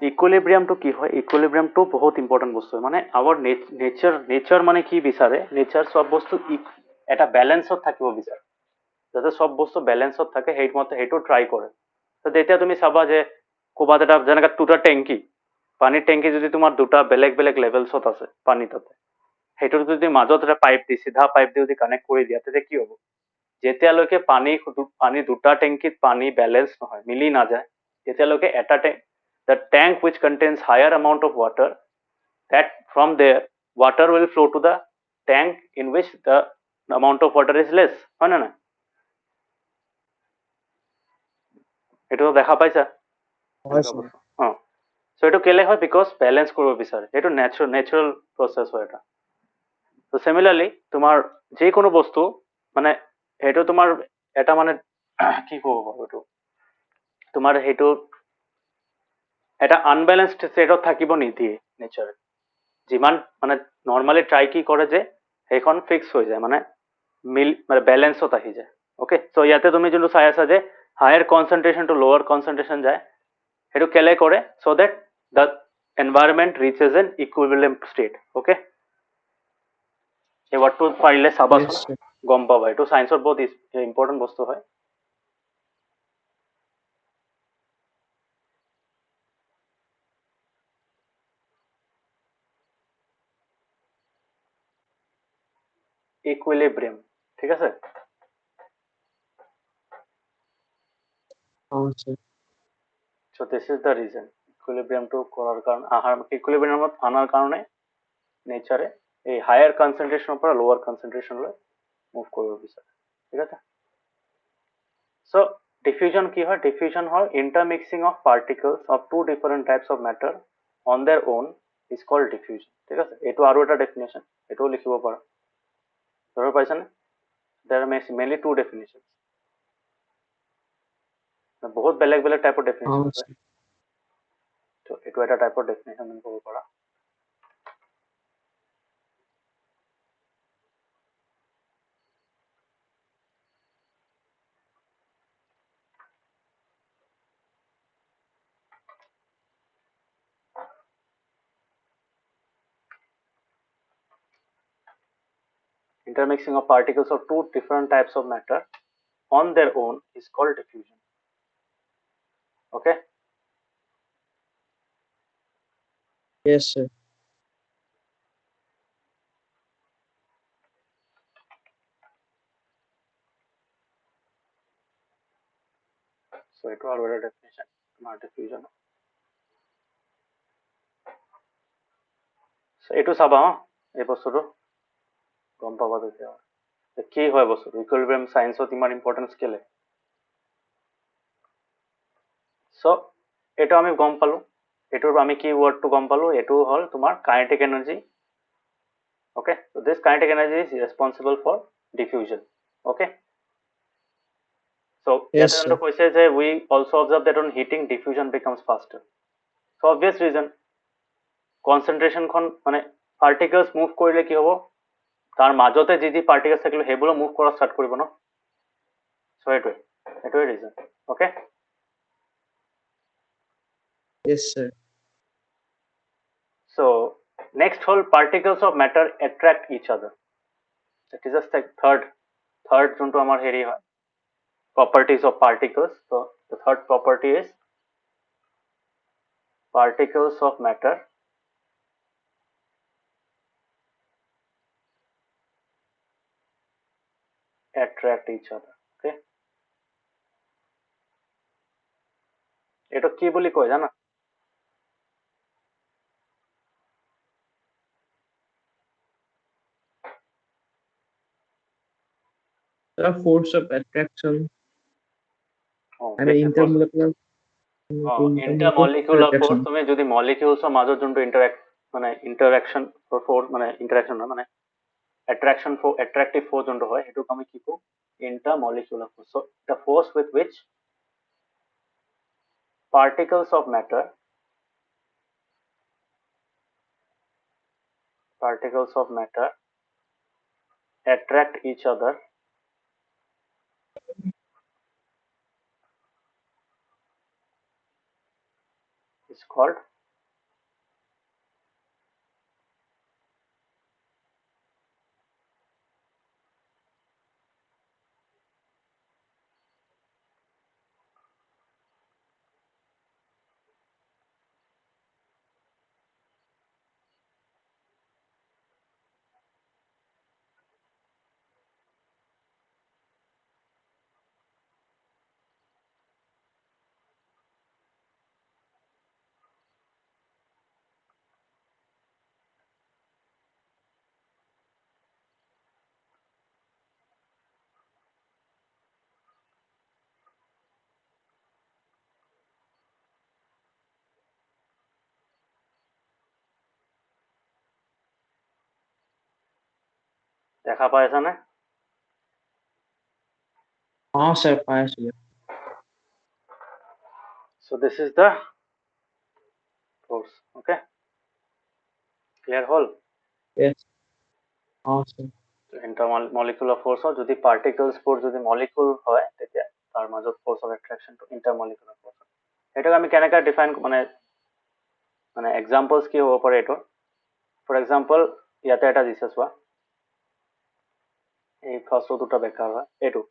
ইকুইলিব্ৰিয়ামটো কি হয়? ইকুইলিব্ৰিয়ামটো বহুত ইম্পৰ্টেণ্ট বস্তু হয়. মানে আমাৰ নেচাৰ মানে কি বিচাৰে? নেচাৰ চব বস্তু এটা বেলেঞ্চত থাকিব বিচাৰে, যাতে চব বস্তু বেলেঞ্চত থাকে সেইমতে সেইটো ট্ৰাই কৰে. তো তেতিয়া তুমি চাবা যে ক'ৰবাত এটা যেনেকৈ দুটা টেংকি, পানীৰ টেংকি যদি তোমাৰ দুটা বেলেগ বেলেগ লেভেলছত আছে পানী তাতে, সেইটোৰ যদি মাজত এটা পাইপ দি চিধা পাইপ দি যদি কানেক্ট কৰি দিয়া তেতিয়া কি হ'ব? যেতিয়ালৈকে পানী দুটা টেংকিত পানী বেলেঞ্চ নহয়, মিলি নাযায়, তেতিয়ালৈকে এটা the tank which contains higher amount of water, that from there water will flow to the tank in which the amount of water is less. হয় না না? এইটো দেখা পাইছা? Yes, sir. সো এইটো কেলে হয়? বিকজ বেলেঞ্চ কৰিব বিচাৰে, এইটো নেচাৰেল প্ৰচেছ হয় এটা. তো সিমিলাৰলি তোমাৰ যিকোনো বস্তু মানে সেইটো তোমাৰ এটা মানে কি ক'ব পাৰো, এইটো তোমাৰ সেইটো এটা আনবেলেঞ্চড ষ্টেটত থাকিব নিদিয়ে নেচাৰে. যিমান মানে নৰ্মালি ট্ৰাই কি কৰে যে সেইখন ফিক্স হৈ যায়, মানে মানে বেলেঞ্চত আহি যায়. অ'কে, চ' ইয়াতে তুমি যোনটো চাই আছা যে হায়াৰ কনচেন্ট্ৰেশ্যন টু লোৱাৰ কনচেন্ট্ৰেশ্যন যায়, সেইটো কেলে কৰে? So' that the environment reaches an equilibrium state. Okay, এই ৱৰ্ডটো পাৰিলে চাবাচোন, Yes, sir. গম পাবা. এইটো চায়েন্সত বহুত ইম্পৰ্টেণ্ট বস্তু হয়. ইকুইলিব্ৰিয়াম, ঠিক আছে? Sir. So this is the reason. ইকুইলিব্ৰিয়ামটো কৰাৰ কাৰণে ইকুইলিব্ৰিয়ামত আনাৰ কাৰণে নেচাৰে এই হায়াৰ কনসেন্ট্ৰেশনেৰ পৰা লোয়াৰ কনসেন্ট্ৰেশনলৈ মুভ কৰিব বিচাৰে, ঠিক আছে? সো ডিফিউজন কি হয়? ডিফিউজন হয় intermixing of particles of two different types of matter on their own is called diffusion, ঠিক আছে? এইটো আৰু এটা ডেফিনেশন, এটাও লিখিব পাৰা. ধৰিব পাইছানে? There are mainly two definition, বহুত বেলেগ বেলেগ টাইপৰ ডেফিনেশন আছে. Sir. তো এইটো এটা টাইপৰ ডেফিনেশন আমি ক'ব পাৰা. Intermixing of particles of two different types of matter on their own is called diffusion. Okay, Yes, sir. so it was our definition, not diffusion. এইটো চাবা এই বস্তুটো গম পাবা তেতিয়া কি হয় বস্তুটো ইকুইলিব্ৰিয়াম সায়েন্সত ইমান ইম্পৰ্টেন্স কেলে সো এইটো আমি গম পালো এইটোৰ আমি কি ওয়াৰ্ডটো গম পালো এইটো হল তোমাৰ kinetic energy okay so this kinetic energy is responsible for diffusion okay so Yes, ইয়াতে sir. আমরা কৈছে যে we also observe that on heating diffusion becomes faster so obvious reason concentration খন মানে particles move কৰিলে কি হ'ব তাৰ মাজতে যি particles থাকিলে হেইবোৰ মুভ কৰা স্টাৰ্ট কৰিব ন সো এইটোৱে region okay Yes, sir. so next whole particles of matter attract each other that is just like third যোনটো আমাৰ হেৰি হয় properties of particles so the third property is particles of matter attract each other okay এটা কি বুলি কয় জানা The force of attraction and the basic force intermolecular force attraction. তুমি যদি molecules মাজত যোনটো মানে interaction force মানে interaction না মানে attractive force যোনটো হয় হেতুক আমি কি কওঁ intermolecular force so the force with which particles of matter attract each other is called দেখা পাইছা নে Oh, sir, pass. so this is the force okay clear hole Yes. Oh, sir. intermolecular force যদি particles বোৰ যদি molecule হয় তেতিয়া তাৰ মাজত force of attraction to intermolecular force এটাক আমি কেনেকৈ ডিফাইন মানে এক্সাম্পলস কি হ'ব পাৰে এটো ফৰ এক্সাম্পল ইয়াতে এটা দিছে চোৱা এই ফাৰ্স্ট দুটা বেকাৰ হয় এটো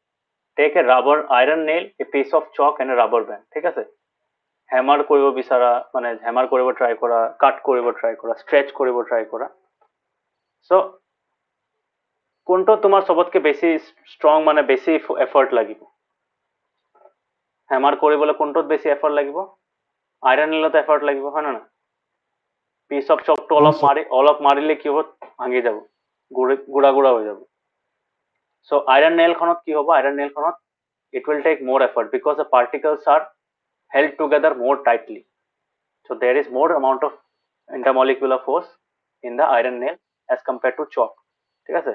take a rubber iron nail a piece of chalk and a rubber band ঠিক আছে হ্যামার কৰিব বিচাৰা মানে হ্যামাৰ কৰিব ট্ৰাই কৰা কাট কৰিব ট্ৰাই কৰা স্ট্ৰেচ কৰিব ট্ৰাই কৰা সো কোনটো তোমাৰ সবতকে বেছি স্ট্ৰং মানে বেছি এফৰ্ট লাগিব হ্যামাৰ কৰিবলৈ কোনটোত বেছি এফৰ্ট লাগিব আয়ৰন নেইলত এফৰ্ট লাগিব হয় না পিস অফ চকটো অলপ মাৰিলে কি হ'ব ভাঙি যাব গুড়া গুড়া হৈ যাব so iron nail খনত কি হ'ব iron nail খনত it will take more effort because the particles are held together more tightly so there is more amount of intermolecular force in the iron nail as compared to chalk ঠিক আছে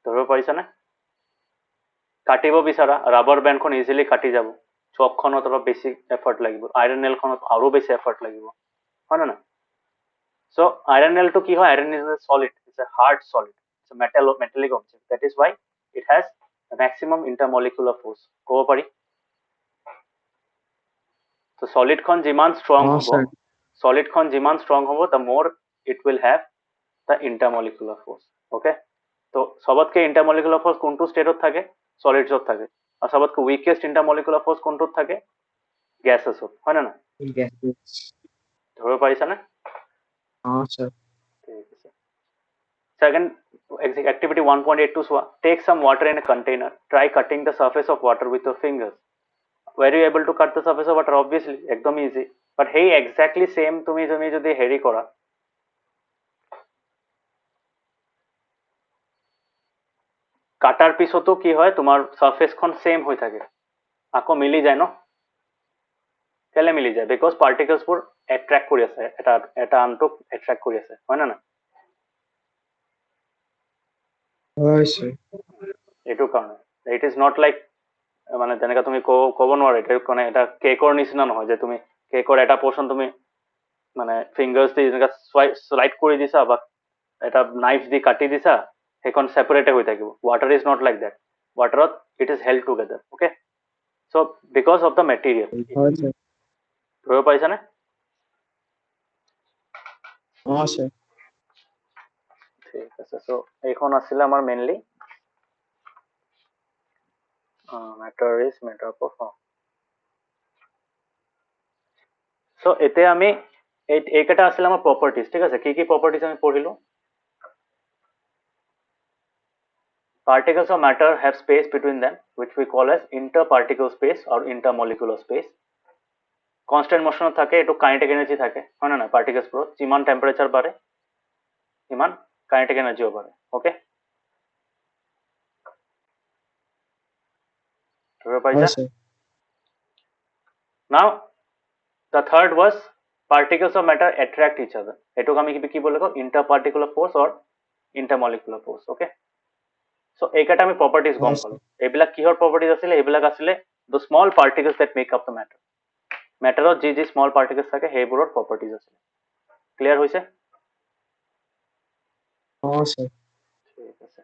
ধৰিব পাৰিছানে কাটিব বিচাৰা rubber ব্যান্ডখন easily কাটি যাব চকখনত অলপ বেছি effort লাগিব আইৰন নেলখনত আৰু বেছি এফৰ্ট লাগিব হয় না so iron nail to কি হয় iron is a solid it's a hard solid it's a metallic object that is why it has a maximum intermolecular force ক'ব পাৰি so solid খন যিমান strong Oh, হ'ব sir. solid খন যিমান strong হ'ব the more it will have the intermolecular force okay তো সবতকে intermolecular force কোনটো স্টেটত থাকে সলিডছত থাকে আৰু সবতকে weakest intermolecular force কোনটোত থাকে গ্যাসেছত হয় না Yes. ধৰিব পাৰিছানে Oh, sir. Second activity 1.82 চোৱা take some water in a container try cutting the surface of water with your fingers were you able to cut the surface of water obviously একদম easy but hey exactly same তুমি যদি হেৰি কৰা কাটাৰ পিছতো কি হয় তোমাৰ সাৰফেসখন সেম হৈ থাকে আকৌ মিলি যায় ন কেলে মিলি যায় বিকজ পাৰ্টিকলছবোৰ এট্ৰেক্ট কৰি আছে এটা আনটোক এট্ৰেক্ট কৰি আছে হয় না না হয় ছাৰ এইটো কাৰণে ইট ইজ নট লাইক মানে তেনেকা তুমি ক'ব নোৱাৰা এইটো মানে এটা কেকৰ নিচিনা নহয় যে তুমি কেকৰ এটা পোৰ্শন তুমি মানে ফিংগাৰ্ছ দি যেনেকা শ্লাইড কৰি দিছা বা এটা নাইফ দি কাটি দিছা সেইখন সেপাৰেটে হৈ থাকিব water is not like that ৱাটাৰত it is held together okay so' because of the material হয় ছাৰ ধৰিব পাৰিছানে ছাৰ ঠিক আছে চ' এইখন আছিলে আমাৰ mainly matter is matter of so' এতিয়া আমি এইকেইটা আছিলে আমাৰ প্ৰপাৰ্টিজ ঠিক আছে কি প্ৰপাৰ্টিজ আমি পঢ়িলো Particles of matter have space between them, which we call as interparticle space or intermolecular space. Constant motion থাকে এটো kinetic energy থাকে হয় না না particles পুরো যিমান টেম্পারেচার বাড়ে সিমান kinetic energyও বাড়ে ওকে ধরে পাইছা হয় sir now the third was particles of matter attract each other এটোক আমি কি বলবো interparticular force or intermolecular force okay so এইকেইটা আমি properties গম হয় পালো ছাৰ এইবিলাক কিহৰ properties আছিলে এইবিলাক আছিলে the small particles that make up the matter মেটাৰত যি স্মল পাৰ্টিকলছ থাকে সেইবোৰৰ প্ৰপাৰ্টিজ আছে ক্লিয়াৰ হৈছে ছাৰ ঠিক আছে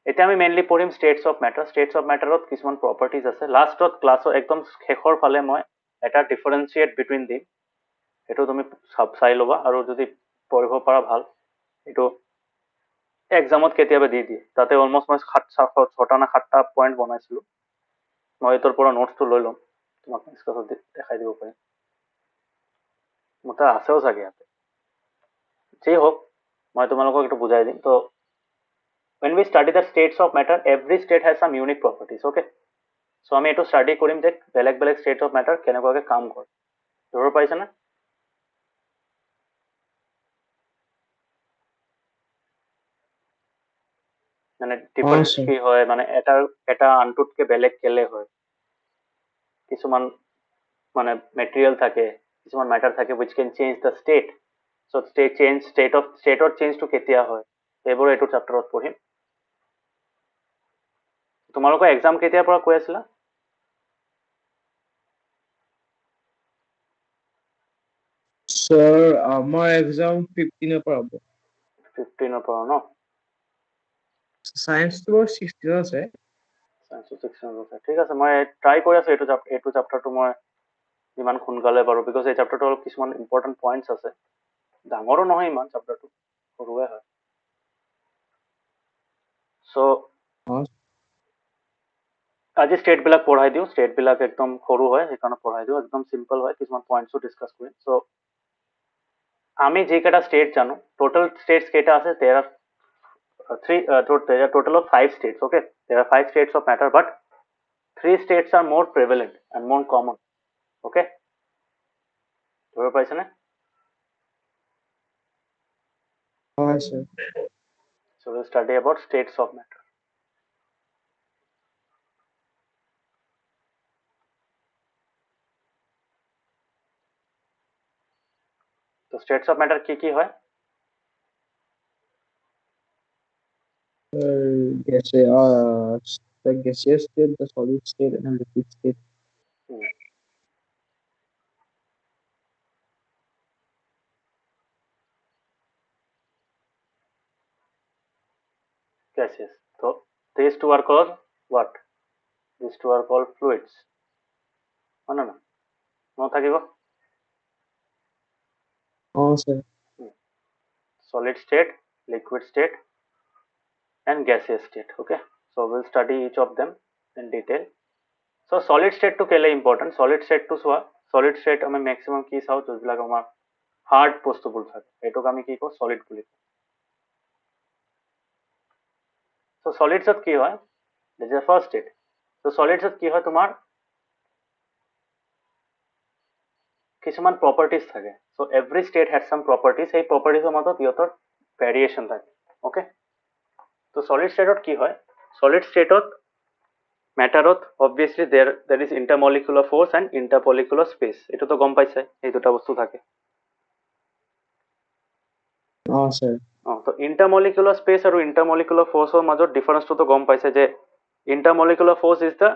এতিয়া আমি মেইনলি পঢ়িম ষ্টেটছ অফ মেটাৰত কিছুমান প্ৰপাৰ্টিজ আছে লাষ্টত ক্লাছৰ একদম শেষৰ ফালে মই এটা ডিফাৰেঞ্চিয়েট বিটুইন দিম সেইটো তুমি চাই ল'বা আৰু যদি পঢ়িব পাৰা ভাল এইটো এক্সামত কেতিয়াবা দি দিয়ে তাতে অলমষ্ট মই ছটা না সাতটা পইণ্ট বনাইছিলোঁ মই এইটোৰ পৰা নোটছটো লৈ ল'ম তোমাক ডিছকাছত দেখাই দিব পাৰিম মোৰ তাত আছেও চাগে ইয়াতে যেই হোক মই তোমালোকক একটু বুজাই দিম তো when we study the states of matter every state has some unique properties okay so আমি এইটো স্টাডি কৰিম যে বেলেগ বেলেগ states of matter কেনেকুৱাকে কাম কৰে ধৰিব পাৰিছা না মানে ডিফাৰেন্স ছাৰ কি হয় মানে এটা আনটোতকে বেলেগ কেলে হয় কিছুমান মানে মেটেৰিয়েল থাকে কিছুমান মেটাৰ থাকে which can change the state so stateৰ চেঞ্জটো কেতিয়া হয় সেইবোৰ এইটো চেপ্টাৰত পঢ়িম তোমালোকৰ এক্সাম কেতিয়াৰ পৰা কৈ আছিলা ছাৰ আমাৰ এক্সাম 15 পৰা হ'ব 15 পৰা ন ছায়েন্সটো 16 আছে ঠিক আছে মই ট্ৰাই কৰি আছো এইটো চেপ্টাৰটো মই যিমান সোনকালে পাৰো বিকজ এই চেপ্টাৰটো অলপ কিছুমান ইম্পৰ্টেণ্ট পইণ্টছ আছে ডাঙৰো নহয় ইমান চেপ্টাৰটো সৰুৱে হয় চ' হয় আজি ষ্টেটবিলাক পঢ়াই দিওঁ ষ্টেটবিলাক একদম সৰু হয় সেইকাৰণে পঢ়াই দিওঁ একদম চিম্পল হয় কিছুমান পইণ্টছো ডিছকাছ কৰিম চ' আমি যিকেইটা ষ্টেট জানো টোটেল ষ্টেটছ কেইটা আছে there are total of 5 states okay there are 5 states of matter but 3 states are more prevalent and more common okay ধৰিব পাৰিছানে হয় sir so we'll study about states of matter তো states of matter কি হয় the gaseous state, the solid state, and the liquid state. gases so these two are called what these two are called fluids হয় না মনত থাকিব sir solid state liquid state and gaseous state okay so we'll study each of them in detail so solid state to কেলে important solid state to চোৱা solid state আমি maximum কি চাওঁ যোনবিলাক আমাৰ হাৰ্ড বস্তুবোৰ থাকে এইটোক আমি কি কওঁ solid বুলি কওঁ so solidsত কি হয় this is the first state so solidsত কি হয় তোমাৰ কিছুমান properties থাকে so every state has some properties সেই properties মাজত ইহঁতৰ variation থাকে okay so solid stateত কি হয় solid stateত মেটাৰত obviously there is intermolecular force and intermolecular space এটো তো গম পাইছে এই দুটা বস্তু থাকে sir. তো intermolecular space আৰু intermolecular force ৰ মাজত difference তো গম পাইছে যে intermolecular force is the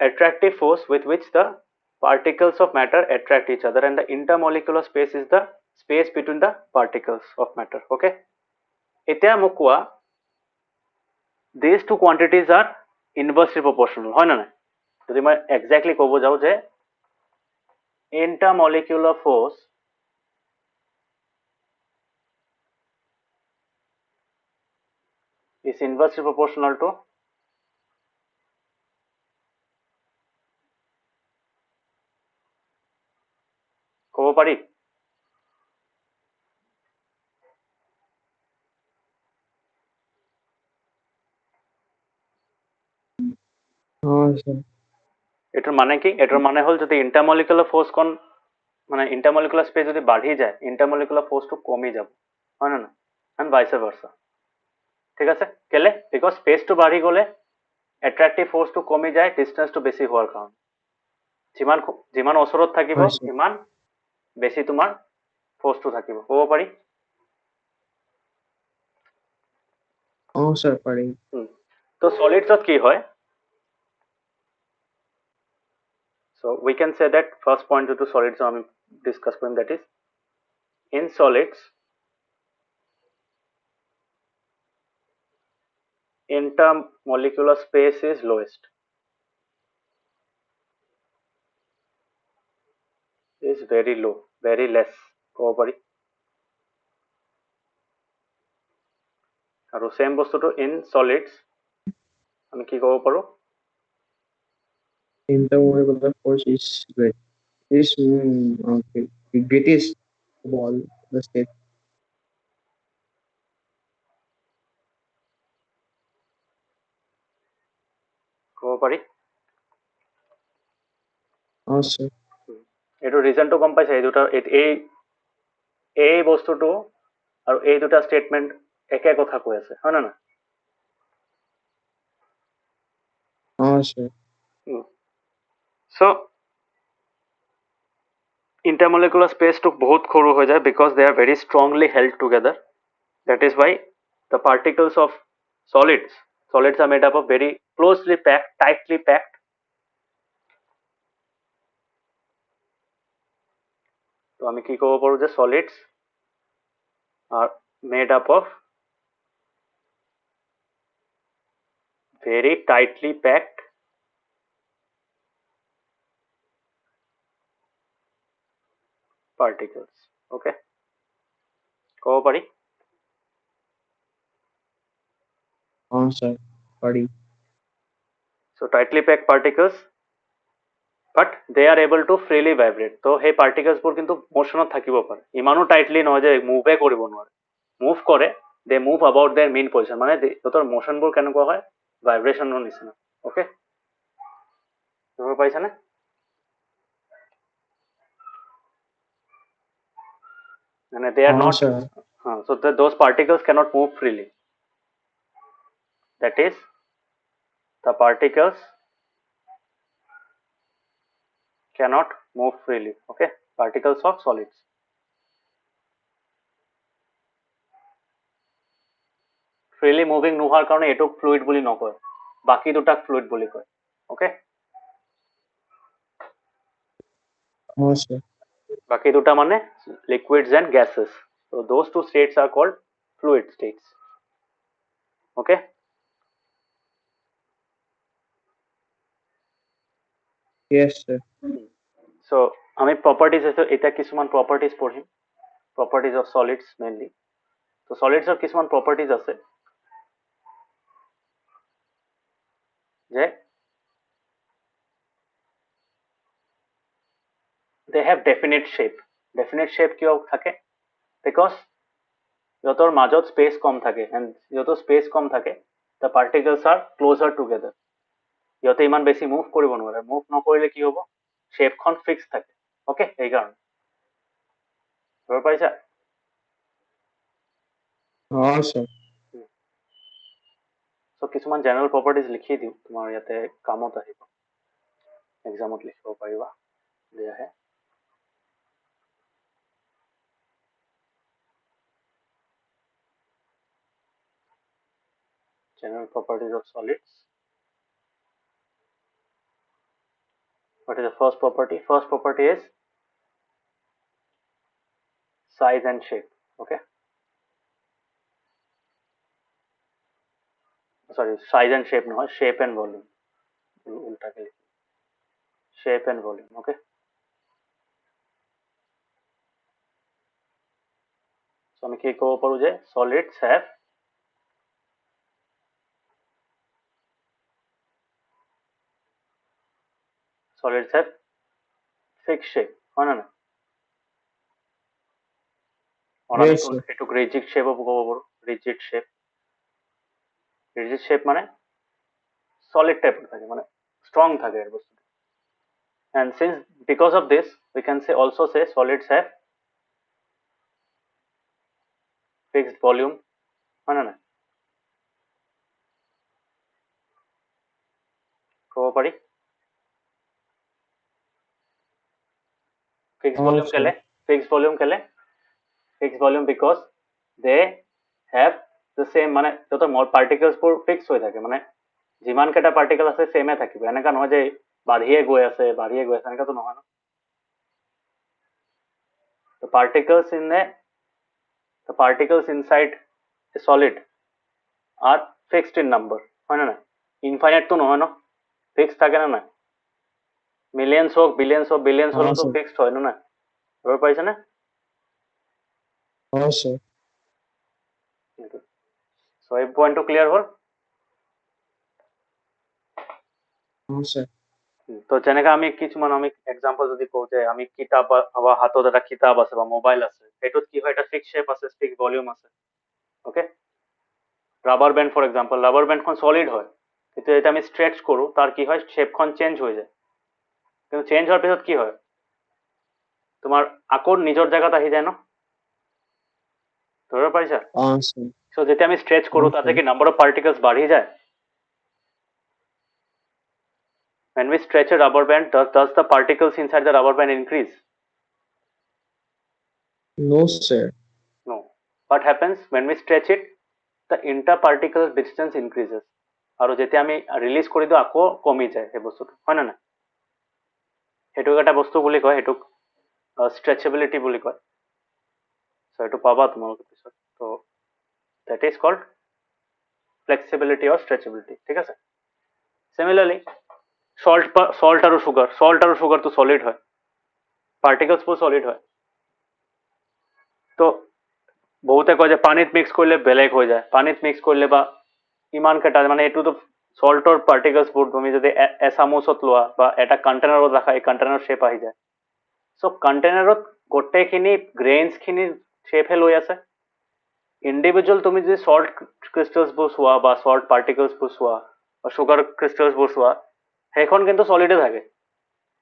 attractive force with which the particles of matter attract each other and the intermolecular space is the space between the particles of matter okay এতিয়া মোক কোৱা these two quantities are inversely proportional হয় না নাই যদি মই exactly ক'ব যাও যে intermolecular force is inversely proportional to ক'ব পাৰি Sir. এটার মানে কি এটার মানে হল যদি ইন্টারমলিকুলার ফোর্স কোন মানে ইন্টারমলিকুলার স্পেস যদি বাড়ি যায় ইন্টারমলিকুলার ফোর্স তো কমে যাবে হয় না এন্ড ভাইস ভার্সা ঠিক আছে কেলে বিকজ স্পেস তো বাঢ়ি গলে অ্যাট্রাক্টিভ ফোর্স তো কমে যায় ডিস্টেন্স তো বেছি হোৱাৰ কাৰণে যিমান যিমান ওচৰত থাকিব হয়, sir. সিমান বেছি তোমাৰ ফোৰ্সটো থাকিব ক'ব পাৰি sir, পাৰি তো সলিডছত কি হয় so we can say that first point to solids আমি discuss কৰিম that is in solids intermolecular space is lowest is very low very less ক'ব পাৰি আৰু সেম বস্তুটো in solids আমি কি ক'ব পাৰো intermolecular force is great. Is okay. The greatest of all the state. ক'ব পাৰি Sir. এইটো ৰিজনটো গম পাইছে এই দুটা এই বস্তুটো আৰু এই দুটা স্টেটমেন্ট একে কথা কৈ আছে হয় না Sir. so intermolecular space to বহুত সৰু হৈ যায় because they are very strongly held together that is why the particles of solids are made up of very closely packed tightly packed তো আমি কি ক'ব পাৰো যে solids are made up of very tightly packed particles okay ক'ব পাৰি Sir. পাৰি so tightly packed particles but they are able to freely vibrate তো সেই particles বোৰ কিন্তু মোশনত থাকিব পাৰে ইমানো টাইটলি নহয় যে মুভে কৰিব নোৱাৰে মুভ কৰে they move about their mean position মানে তোৰ মোশন বোৰ কেনেকুৱা হয় ভাইব্ৰেশনৰ নিচিনা ওকে বুজি পাইছানে মানে they are not sir. so those particles cannot move freely that is the particles cannot move freely okay particles of solids freely moving নোহোৱাৰ কাৰণে এটোক fluid বুলি নকয় বাকি দুটাক fluid বুলি কয় okay Sir. বাকি দুটা মানে liquids and gases so those two states are called fluid states okay Yes, sir. so আমি properties এটা কিছুমান properties পঢ়িম properties of solids mainly so solids ৰ কিছুমান properties আছে যে they have definite shape কিয় থাকে because যতৰ মাজত space কম থাকে and যতৰ space কম থাকে the particles are closer together ইহঁতে ইমান বেছি মুভ কৰিব নোৱাৰে মুভ নকৰিলে কি হ'ব শ্বেপখন ফিক্স থাকে ওকে সেইকাৰণে বুজি পাইছা Sir. so কিছুমান জেনেৰেল প্ৰপাৰ্টিজ লিখি দিওঁ তোমাৰ ইয়াতে কামত আহিব এক্সামত লিখিব পাৰিবা দিয়াহে general properties of solids. What is the first property? First property is size and shape. Okay. Sorry, size and shape no, shape and volume. Ulta ke shape and volume. Okay. So আমি কি ক'ব পাৰো যে solids have fixed shape. হয় না না? और আমি একটু rigid shape ও ক'ব পাৰো rigid shape. Rigid shape মানে solid type থাকে মানে strong থাকে এর বস্তু and since because of this we can say also say solids have fixed volume হয় না না ক'ব পাৰি fixed volume কেলে fixed volume because they have the same মানে যত more particles বোৰ fixed হৈ থাকে মানে যিমান কেটা particle আছে same থাকিব এনেকা নহয় যে বাঢ়িয়ে গৈ আছে এনেকাটো নহয় ন the particles inside a solid are fixed in number হয় না না infinite তো নহয় ন fixed থাকে না না millions হোক billions হলো তো fixed হয় না না বুঝতে পারছ না অবশ্যই so এই পয়েন্টটো ক্লিয়ার হল অবশ্যই তো যেনেকা আমি কিছুমান আমি এক্সাম্পল যদি কওঁ যে আমি কিতাপ বা হাতত এটা কিতাপ আছে বা মোবাইল আছে সেইটোত কি হয় এটা ফিক্স শেপ আছে ফিক্স ভলিউম আছে okay rubber band for example rubber ব্যান্ডখন সলিড হয় কিন্তু এটা আমি স্ট্রেচ কৰো তাৰ কি হয় শেপখন চেঞ্জ হৈ যায় কিন্তু চেঞ্জ হোৱাৰ পিছত কি হয় তোমাৰ আকৌ নিজৰ জায়গাত আহি যায় ন ধৰিব পাৰিছা সো যেতিয়া আমি স্ট্ৰেচ কৰো তাতে কি নাম্বার অফ পার্টিকলস বাঢ়ি যায় when we stretch a rubber band does the particles inside the rubber band increase no sir no what happens when we stretch it the interparticle distance increases আৰু যেতিয়া আমি release কৰি দিও আকৌ কমি যায় এই বস্তুটো হয় না না হেতু এটা বস্তু বুলি কয় হেতু stretchability বুলি কয় সো এটো পাবা তোমালোকে পিছত তো that is called flexibility or stretchability ঠিক আছে similarly salt আৰু sugar তো solid হয় particles বোৰ solid হয় তো বহুতে কয় যে পানীত মিক্স কৰিলে বেলেগ হৈ যায় পানীত মিক্স কৰিলে বা ইমান কেটা মানে এটো তো সল্টৰ পাৰ্টিকলস বোৰ তুমি যদি এসামুচত লোৱা বা এটা কন্টেইনাৰত ৰাখা এই কন্টেইনাৰ শেপ আহি যায় সো কন্টেইনাৰত গোটেইখিনি গ্ৰেইনছ খিনি শেপ লৈ আছে ইন্ডিভিজুয়াল তুমি যদি সল্ট ক্ৰিস্টালস বোৰ চোৱা বা সল্ট পাৰ্টিকলস বোৰ চোৱা বা সুগাৰ ক্ৰিস্টালস বোৰ চোৱা সেইখন কিন্তু সলিডে থাকে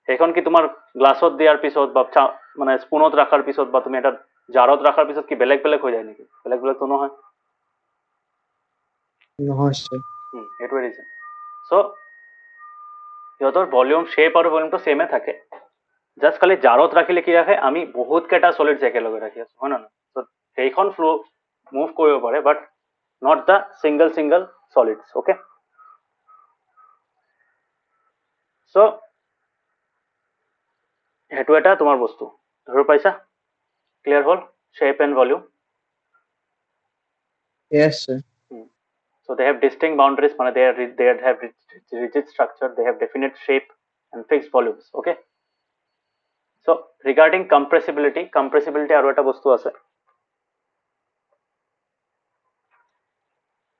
সেইখন কি তোমাৰ গ্লাছত দিয়াৰ পিছত বা মানে স্পুনত ৰাখাৰ পিছত বা তুমি এটা জাৰত ৰাখাৰ পিছত কি বেলেগ বেলেগ হৈ যায় নেকি বেলেগ বেলেগ তো নহয় এইটোৱে ৰিজন সো সিহঁতৰ ভলিউম শেপ আৰু ভলিউমটো সেমে থাকে জাস্ট খালি জাৰত ৰাখিলে কি ৰাখে আমি বহুত কেটা সলিডছ একেলগে ৰাখি আছো হয় না না সো সেইখন ফ্লো মুভ কৰিব পাৰে but not the single solids okay so হেতু এটা তোমাৰ বস্তু ধৰি পাইছা ক্লিয়াৰ হল shape and volume yes sir so they have distinct boundaries মানে they have rigid structure they have definite shape and fixed volumes okay so regarding compressibility আৰু এটা বস্তু আছে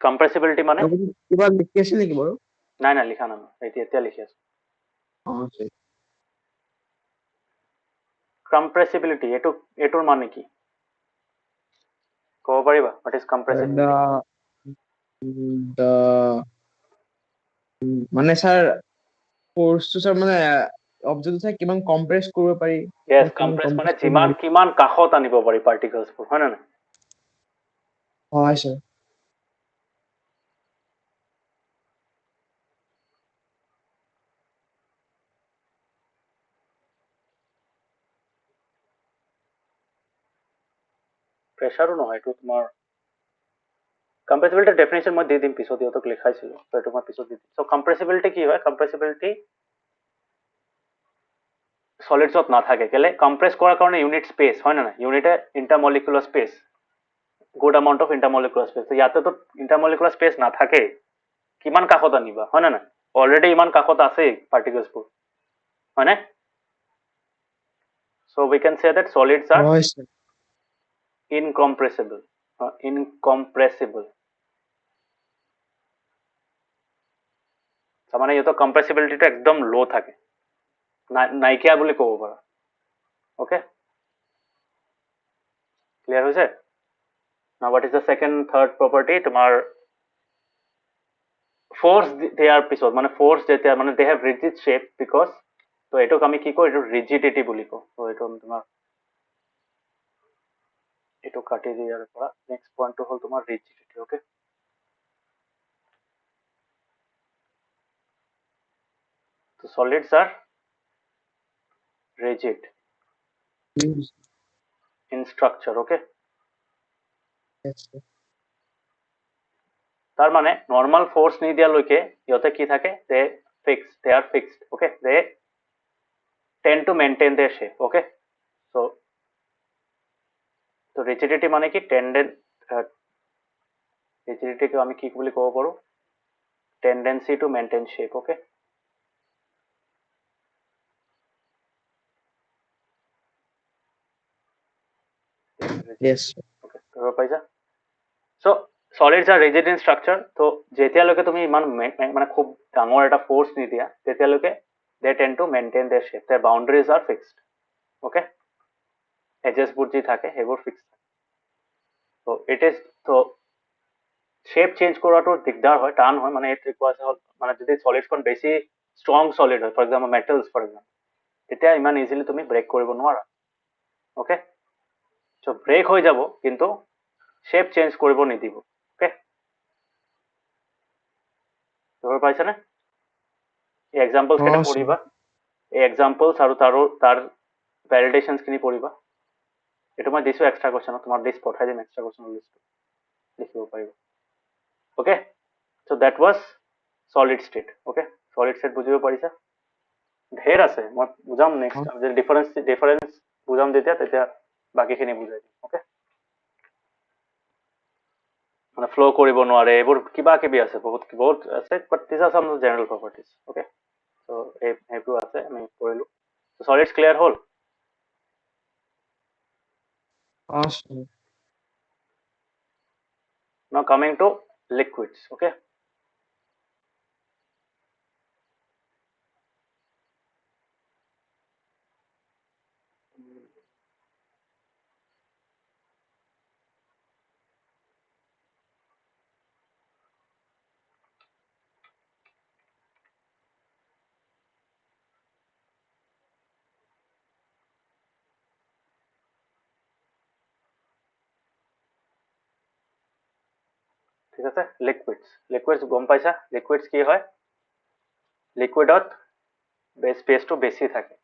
compressibility মানে কিবা লিখি আছে নেকি বাৰু নাই নাই লিখা নাই এতিয়া লিখি আছো compressibility এটোৰ মানে কি ক'ব পাৰিবা what is compressibility মানে স্যাৰ ফোৰ্সটো স্যাৰ মানে অবজেক্টটো স্যাৰ কিমান কম্প্ৰেস কৰিব পাৰি yes compress মানে কিমান কাখত আনিব পাৰি পাৰ্টিকলস বোৰ হয় না না হয় স্যাৰ প্ৰেছাৰো নহয়, এইটো তোমাৰ কম্প্ৰেছিবিলিটি ডেফিনেশ্যন মই দি দিম পিছত, ইহঁতক লিখাইছিলো, তো এইটো মই পিছত দি দিম। চ' কম্প্ৰেছিবিলিটি কি হয়? কম্প্ৰেছিবিলিটি সলিডছত নাথাকে, কেলে কম্প্ৰেছ কৰাৰ কাৰণে ইউনিট স্পেচ হয় না নাই, ইউনিটে intermolecular space, good amount of intermolecular space. ইয়াতেতো ইণ্টাৰমলিকুলাৰ স্পেচ নাথাকে, কিমান কাষত আনিবা হয় না নাই, অলৰেডি ইমান কাষত আছেই পাৰ্টিকলছবোৰ হয়নে? চ' we can say that solids are হয় স্যাৰ। Incompressible, incompressible. তাৰমানে ইহঁতৰ কম্প্ৰেছিবিলিটিটো একদম ল' থাকে, নাইকিয়া বুলি ক'ব পাৰা। অ'কে, ক্লিয়াৰ হৈছে? Now what is the second third property? তোমাৰ force দিয়াৰ পিছত মানে force যেতিয়া মানে they have rigid shape because, তো এইটোক আমি কি কওঁ, এইটো rigidity বুলি কওঁ। তো এইটো আমি তোমাৰ এইটো কাটি দিয়াৰ পৰা নেক্সট পইণ্টটো হ'ল তোমাৰ rigidity। অ'কে, তো solids are rigid in structure। okay, তাৰ মানে নৰ্মাল ফ'ৰ্চ নিদিয়ালৈকে ইহঁতে কি থাকে, they are fixed। okay, they tend to maintain their shape। okay, so rigidity মানে কি, rigidity কে আমি কি বুলি ক'ব পাৰো, tendency to maintain shape। okay, Yes sir. okay, ধৰিব পাৰিছা? So solids are rigid in structure। তো যেতিয়ালৈকে তুমি ইমান মানে খুব ডাঙৰ এটা ফ'ৰ্চ নিদিয়া তেতিয়ালৈকে they tend to maintain their shape, their boundaries are fixed। okay, edgesবোৰ যি থাকে সেইবোৰ fixed। so it is, so shape change কৰাটো দিগদাৰ হয়, টান হয়, মানে it requires মানে যদি সলিডখন বেছি ষ্ট্ৰং সলিড হয়, for example metals for example, তেতিয়া ইমান ইজিলি তুমি ব্ৰেক কৰিব নোৱাৰা। অ'কে, চ' ব্ৰেক হৈ যাব কিন্তু শ্বেপ চেঞ্জ কৰিব নিদিব। অ'কে, ধৰিব পাইছানে? এই এক্সাম্পলছ কেইটা পঢ়িবা, এই এক্সাম্পলছ আৰু তাৰ ভেলিডেশ্যনছখিনি পঢ়িবা। এইটো মই দিছোঁ এক্সট্ৰা কুৱেশ্যনত, তোমাৰ লিষ্ট পঠাই দিম, এক্সট্ৰা কুৱেশ্যনৰ লিষ্টটো লিখিব পাৰিব। Okay, so' that was solid state. Okay, solid state বুজিব পাৰিছা? ঢেৰ আছে, মই বুজাম নেক্সট, যদি ডিফাৰেঞ্চ বুজাম তেতিয়া বাকীখিনি বুজাই দিম। অ'কে, মানে ফ্ল' কৰিব নোৱাৰে, এইবোৰ কিবা কিবি আছে, বহুত আছে, but this are some general properties. Okay, so' সেইটো আছে, আমি কৰিলোঁ। সলিডছ ক্লিয়াৰ হ'ল? Awesome. Now coming to liquids। okay, ঠিক আছে। লিকুইডছ গম পাইছা? লিকুইডছ কি হয়? লিকুইডত স্পেচটো বেছি থাকে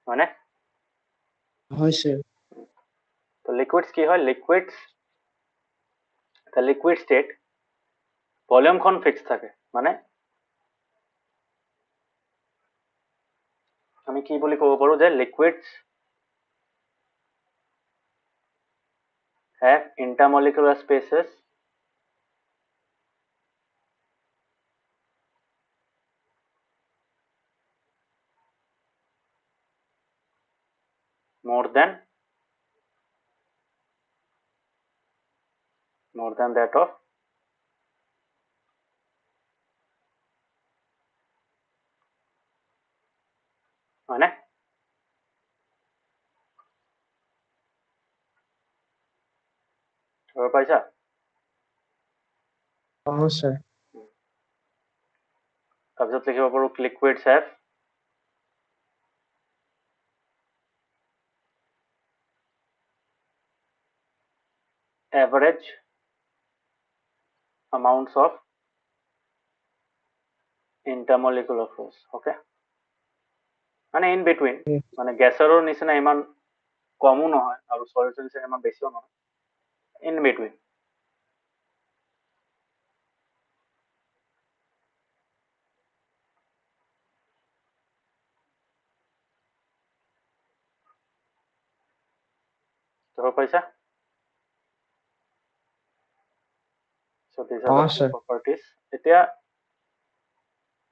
হয়নে? হয় স্যার। তো লিকুইডছ কি হয়? লিকুইড ষ্টেট ভলিউমখন ফিক্স থাকে, মানে আমি কি বুলি ক'ব পাৰো যে liquids have intermolecular spaces more than that of হয়নে? ধৰিব পাৰিছা? স্যাৰ। তাৰপিছত লিখিব পাৰো liquids have average amounts of intermolecular force। okay, মানে ইন বিটুইন, মানে গেছৰ নিচিনা ইমান কমো নহয় আৰু সলিউশন নিচিনা ইমান বেছিও নহয় ইন বিটুইন ধৰিব পাৰিছা so these are the three sir. properties এতিয়া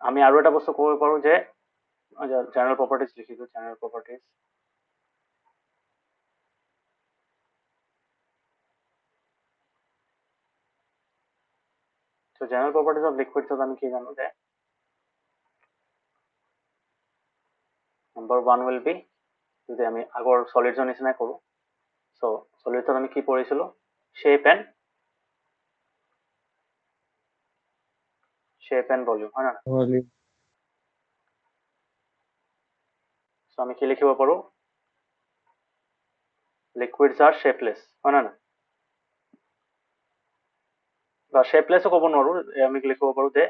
আমি আৰু এটা বস্তু কৰিব পাৰো যে জেনাৰেল প্ৰপাৰ্টিজ লিখি দিওঁ general properties so general properties of liquids আমি কি জানো যে number 1 will be যদি আমি আগৰ সলিডৰ নিচিনা কৰো so সলিডত আমি কি পঢ়িছিলো shape and volume হয় না Volume. so আমি কি লিখিব পাৰো liquids are shapeless হয় না বা shapeless ক'ব নোৱাৰো আমি কি লিখিব পাৰো যে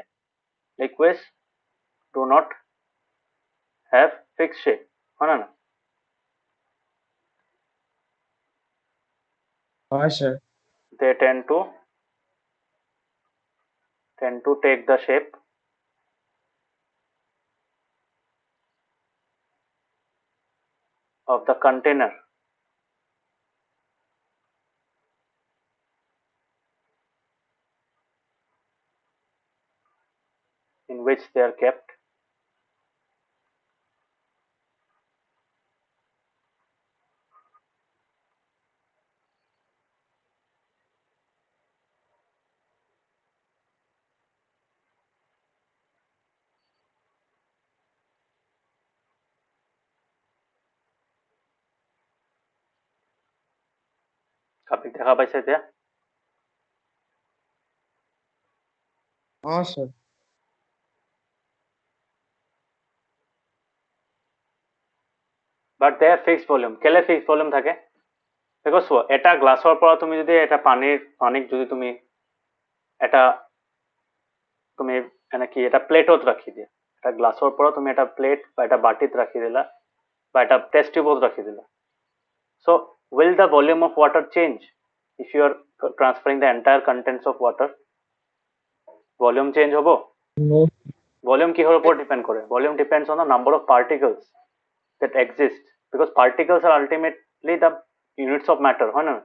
liquids do not have fixed shape হয় না Sir. they tend to take the shape of the container in which they are kept আপনি দেখা পাইছে এতিয়া Sir. but they have fixed volume কেলে fixed volume থাকে because এটা গ্লাছৰ পৰা তুমি যদি এটা পানীক যদি তুমি এটা তুমি এনে কি এটা প্লেটত ৰাখি দিয়া এটা গ্লাছৰ পৰা তুমি এটা প্লেট বা এটা বাটিত ৰাখি দিলা বা এটা টেষ্ট টিউবত ৰাখি দিলা so will the volume of water change if you are transferring the entire contents of water volume change হব No. volume কিহৰ ওপৰত ডিপেন্ড কৰে volume depends on the number of particles that exist because particles are ultimately the units of matter হয় না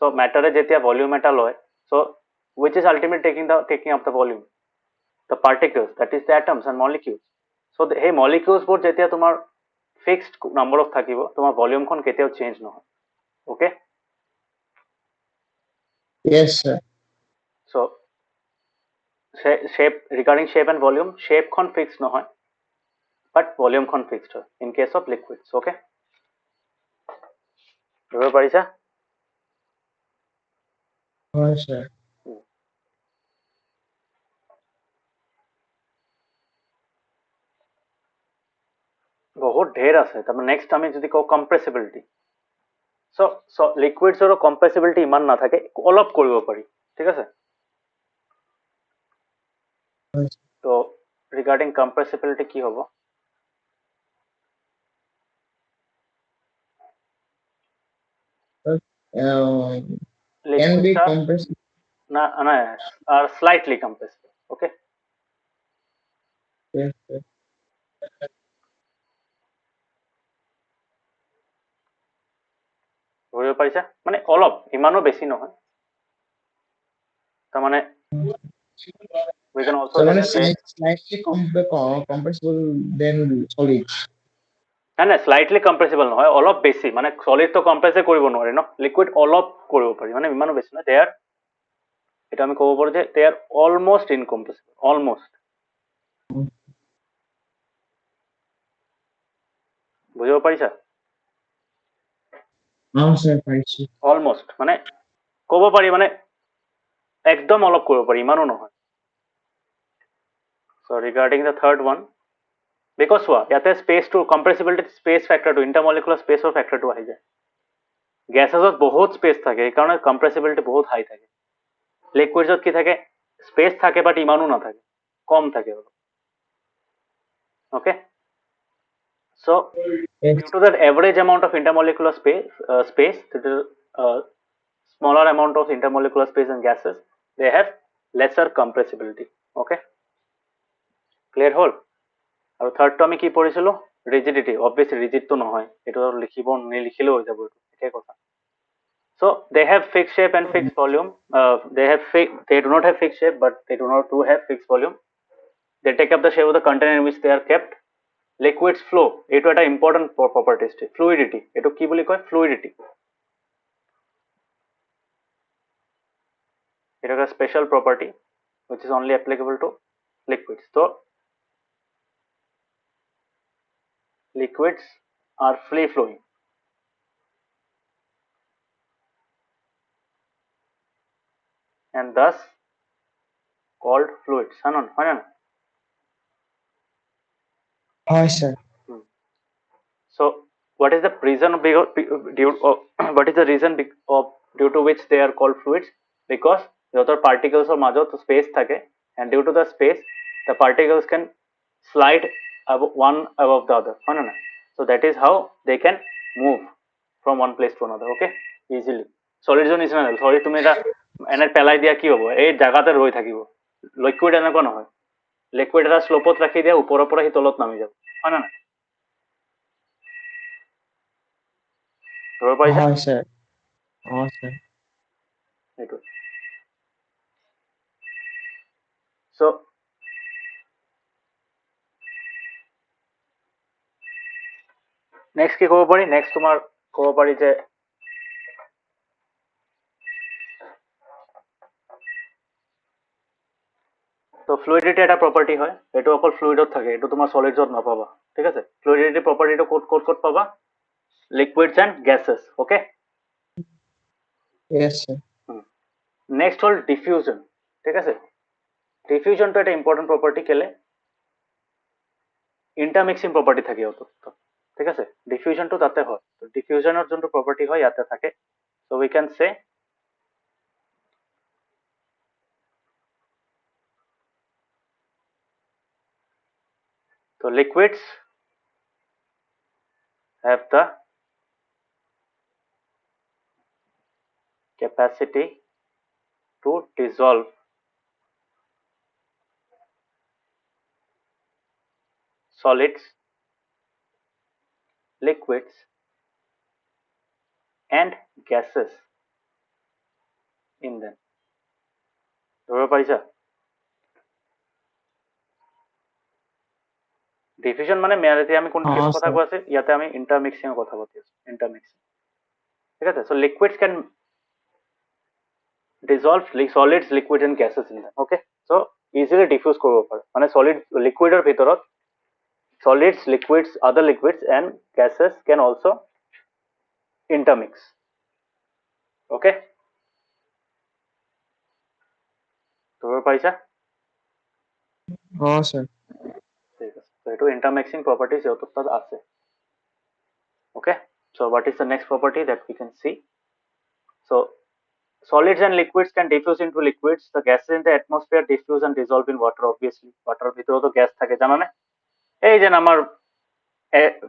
so matter যেতিয়া volume এটা লয় so which is ultimately taking up the volume the particles that is the atoms and molecules so hey molecules বোৰ যেতিয়া তোমাৰ fixed number of থাকিব তোমাৰ volume খন কেতিয়াও change নহয় okay Yes, sir. so shape regarding shape and volume shape খন fixed নহয় but volume খন fixed হয় in case of liquids okay ধৰিব পাৰিছা Sir. বহুত ঢেৰ আছে তাৰমানে নেক্সট আমি যদি কওঁ কম্প্ৰেছিবিলিটি so লিকুইডছৰো কম্প্ৰেছিবিলিটি ইমান নাথাকে অলপ কৰিব পাৰি ঠিক আছে তো ৰিগাৰ্ডিং কম্প্ৰেছিবিলিটি কি হ'ব Can be লিকুইডছ compressed. না are slightly compressible okay Yes, sir. ধৰিব পাৰিছা মানে অলপ ইমানো বেছি নহয় তাৰমানে we can also So say when that it's slightly compressible than solid. নাই নাই স্লাইটলি কম্প্ৰেছিবল নহয় অলপ বেছি মানে সলিডটো কম্প্ৰেছে কৰিব নোৱাৰি ন লিকুইড অলপ কৰিব পাৰি মানে ইমানো বেছি নহয় দে আৰ এটা আমি ক'ব পাৰো যে দে আৰ অলমষ্ট ইনকম্প্ৰেছিবল অলমষ্ট বুজিব পাৰিছা Sir, পাৰিছো অলমষ্ট মানে ক'ব পাৰি মানে একদম অলপ কৰিব পাৰি ইমানো নহয় so regarding the third one because চোৱা ইয়াতে স্পেচটো কম্প্ৰেছিবিলিটি স্পেচ ফেক্টৰটো ইণ্টাৰমলিকুলাৰ স্পেচৰ ফেক্টৰটো আহি যায় গেছেছত বহুত স্পেচ থাকে সেইকাৰণে কম্প্ৰেছিবিলিটি বহুত হাই থাকে লিকুইডছত কি থাকে স্পেচ থাকে বাট ইমানো নাথাকে কম থাকে অলপ okay So Yes. due to that average amount of intermolecular space, to the smaller amount of intermolecular space and gases, they have lesser compressibility. Okay, clear hole. আৰু থাৰ্ডটো আমি কি পঢ়িছিলো ৰিজিডিটি অবভিয়াছলি ৰিজিডটো নহয় এইটো লিখিব নিলিখিলেও হৈ যাব এইটো একে কথা so they have fixed shape and fixed volume they do not have fixed shape but they do not have fixed volume they take up the shape of the container in which they are kept liquids flow এইটো এটা important properties fluidity এইটো কি বুলি কয় fluidity এটা একটা special property which is only applicable to liquids so liquids are free flowing and thus called fluids হয় না Hi, sir. So what is the reason what is the reason due to which they are called fluids because যত particles or মাজত space থাকে and due to the space the particles can slide one above the other হয় না so that is how they can move from one place to another okay easily solid zone নিচিনা solid তুমি এটা এনে পেলাই দিয়া কি হ'ব এই জাগাতে ৰৈ থাকিব liquid এনেকুৱা নহয় liquid এটা শ্লোপত ৰাখি দিয়া ওপৰৰ পৰা সি তলত নামি যাব হয় না ধৰিব পাৰিছা Hi, sir. Oh, sir. এইটো so next কি ক'ব পাৰি next তোমাৰ ক'ব পাৰি যে তো ফ্লুইডিটি এটা প্ৰপাৰ্টি হয় এইটো অকল ফ্লুইডত থাকে এইটো তোমাৰ সলিডছত নাপাবা ঠিক আছে ফ্লুইডিটি প্ৰপাৰ্টিটো ক'ত পাবা liquids and gases okay Yes, sir. Next হ'ল ডিফিউজন ঠিক আছে ডিফিউজনটো এটা ইম্পৰ্টেণ্ট প্ৰপাৰ্টি কেলে ইণ্টাৰমিক্সিং প্ৰপাৰ্টি থাকে ইহঁতৰ ঠিক আছে ডিফিউজনটো তাতে হয় ডিফিউজনৰ যোনটো প্ৰপাৰ্টি হয় ইয়াতে থাকে চ' উই কেন চে so liquids have the capacity to dissolve solids liquids and gases in them ধৰিব পাৰিছা ডিফিউজন মানে এতিয়া আমি কোন কথা কৈ আছো ইয়াতে আমি ইণ্টাৰমিক্সিঙৰ কথা পাতি আছো ইণ্টাৰমিক্সিং ঠিক আছে so liquids can dissolve solids liquids and gases in them okay so easily diffuse কৰিব পাৰে মানে solid liquidৰ ভিতৰত solids liquids other liquids and gases can also intermix okay ধৰিব পাৰিছা Oh, sir. ঠিক আছে so এইটো intermixing properties ইহঁতৰ তাত আছে okay so what is the next property that we can see so solids and liquids can diffuse into liquids the gases in the atmosphere diffuse and dissolve in water obviously water ভিতৰতো gas থাকে জানানে এই যে আমাৰ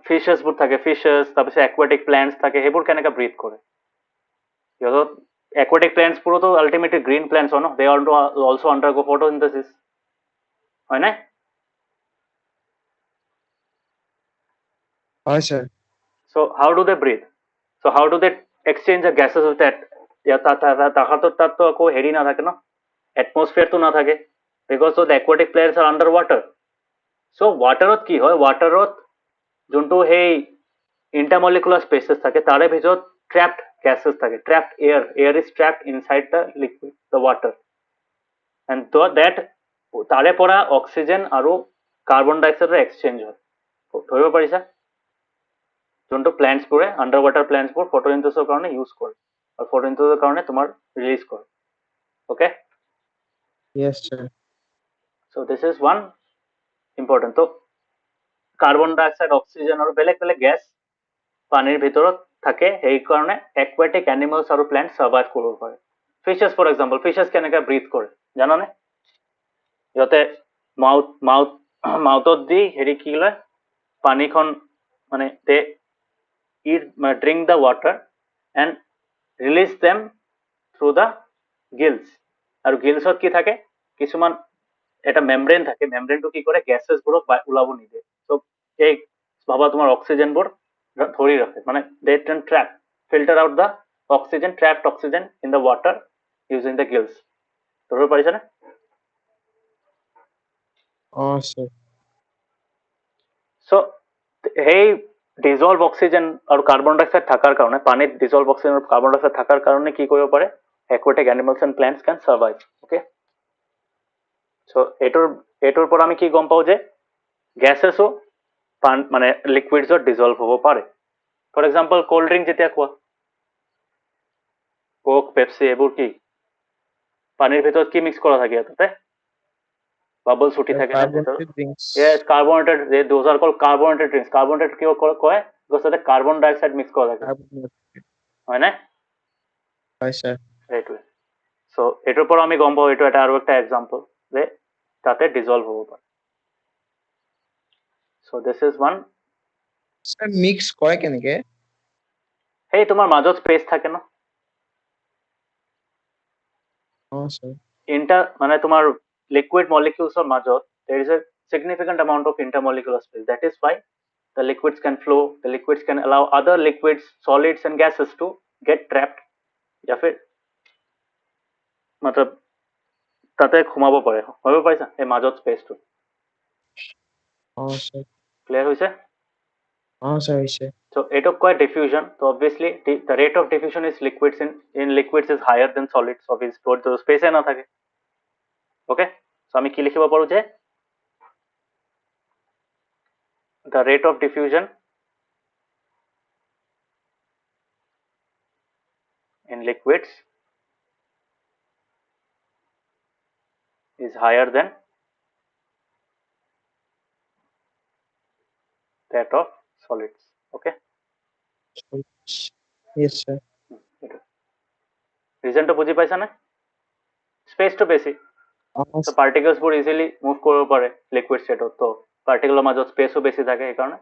ফিশেছ বোৰ থাকে ফিশেছ তাৰপিছত aquatic প্লান্টছ থাকে সেইবোৰ কেনেকৈ ব্ৰিথ কৰে সিহঁতৰ একুৱাটিক প্লান্টছ বোৰতো আল্টিমেটলি গ্ৰীণ প্লান্টছ হয় ন দে অলছো আণ্ডাৰগো ফটোসিনথেসিস হয় নাই Hi, sir. so how do they breathe so how do they exchange the gases with that তাহাঁতৰ আকৌ হেৰি নাথাকে ন এটমস্ফিয়াৰটো নাথাকে because the aquatic plants are under water so waterত কি হয় waterত যোনটো সেই intermolecular spaces থাকে তাৰে ভিতৰত trapped gases থাকে trapped air is trapped inside the liquid the water and so that তাৰে পৰা অক্সিজেন আৰু কাৰ্বন ডাই অক্সাইডৰ এক্সচেঞ্জ হয় ধৰিব পাৰিছা যোনটো প্লান্টছ বোৰে আণ্ডাৰ ৱাটাৰ প্লান্টছ বোৰ ফটোসিনথেসিসৰ কাৰণে ইউজ কৰে আৰু ফটোসিনথেসিসৰ কাৰণে তোমাৰ ৰিলিজ কৰে okay Yes, sir. so this is one important so carbon dioxide oxygen আৰু বেলেগ বেলেগ গেছ পানীৰ ভিতৰত থাকে সেইকাৰণে একুৱাটিক এনিমেলছ আৰু প্লান্টছ সাৰ্ভাইভ কৰিব পাৰে ফিশেছ ফৰ এক্সাম্পল ফিশেছ কেনেকৈ ব্ৰিথ কৰে জানানে সিহঁতে মাউথত দি হেৰি কি লয় পানীখন মানে they eat drink the water and release them through the gills আৰু গিলছত কি থাকে কিছুমান এটা মেমব্ৰেন থাকে মেমব্ৰেনটো কি কৰে গ্যাসেছবোৰক ওলাব নিদিয়ে সো এই ভাবা তোমাৰ অক্সিজেনবোৰ ধৰি ৰাখে মানে they can trap filter out the oxygen trapped oxygen in the water using the gills ধৰিব পাৰিছানে sir. সো সেই ডিজলভ অক্সিজেন আৰু কাৰ্বন ডাই অক্সাইড থাকাৰ কাৰণে পানীত ডিজলভ অক্সিজেন আৰু কাৰ্বন ডাই অক্সাইড থাকাৰ কাৰণে কি কৰিব পাৰে aquatic animals and plants can survive okay so এটোৰ পৰা আমি কি গম পাও যে গ্যাসেছও মানে লিকুইডছত ডিজলভ হ'ব পাৰে ফৰ এক্সাম্পল কোল্ড ড্ৰিংক যেতিয়া খোৱা কোক পেপসি এইবোৰ কি পানীৰ ভিতৰত কি মিক্স কৰা থাকে তাতে বাবলছ উঠি থাকে না Carbonated drinks. yes carbonated those are called carbonated drinks carbonated কিয় কয় because তাতে কার্বন ডাই অক্সাইড মিক্স কৰা থাকে Carbonated. হয় না Hi, sir. এইটোৱে সো এটোৰ পৰা আমি গম পাওঁ এইটো এটা আৰু একটা এক্সাম্পল যে তাতে ডিজলভ হ'ব পাৰে so this is one Sir, mix কৰে কেনেকে? সেই তোমাৰ মাজত স্পেস থাকে ন Sir. মানে তোমাৰ liquid molecules or মাজত there is a significant amount of intermolecular space that is why the liquids can flow the liquids can allow other liquids solids and gases to get trapped या फिर मतलब তাতে ঘুমাব পাৰে ভাবিব পাৰিছা এই মাজত স্পেসটো Sir. ক্লিয়াৰ হৈছে Sir, হৈছে। so এটোক কয় diffusion so obviously the rate of diffusion is liquids in liquids is higher than solids obviously তো স্পেসে না থাকে okay so আমি কি লিখিব পাৰো যে the rate of diffusion in liquids is higher than that of solids okay Yes, sir. রিজনটা বুঝি পাইছা না স্পেসটো বেশি তো পার্টিকলস বোৰ ইজিলি মুভ কৰিব পাৰে লিকুইড ষ্টেটত তো পাৰ্টিকলৰ মাজত স্পেসও বেছি থাকে সেইকাৰণে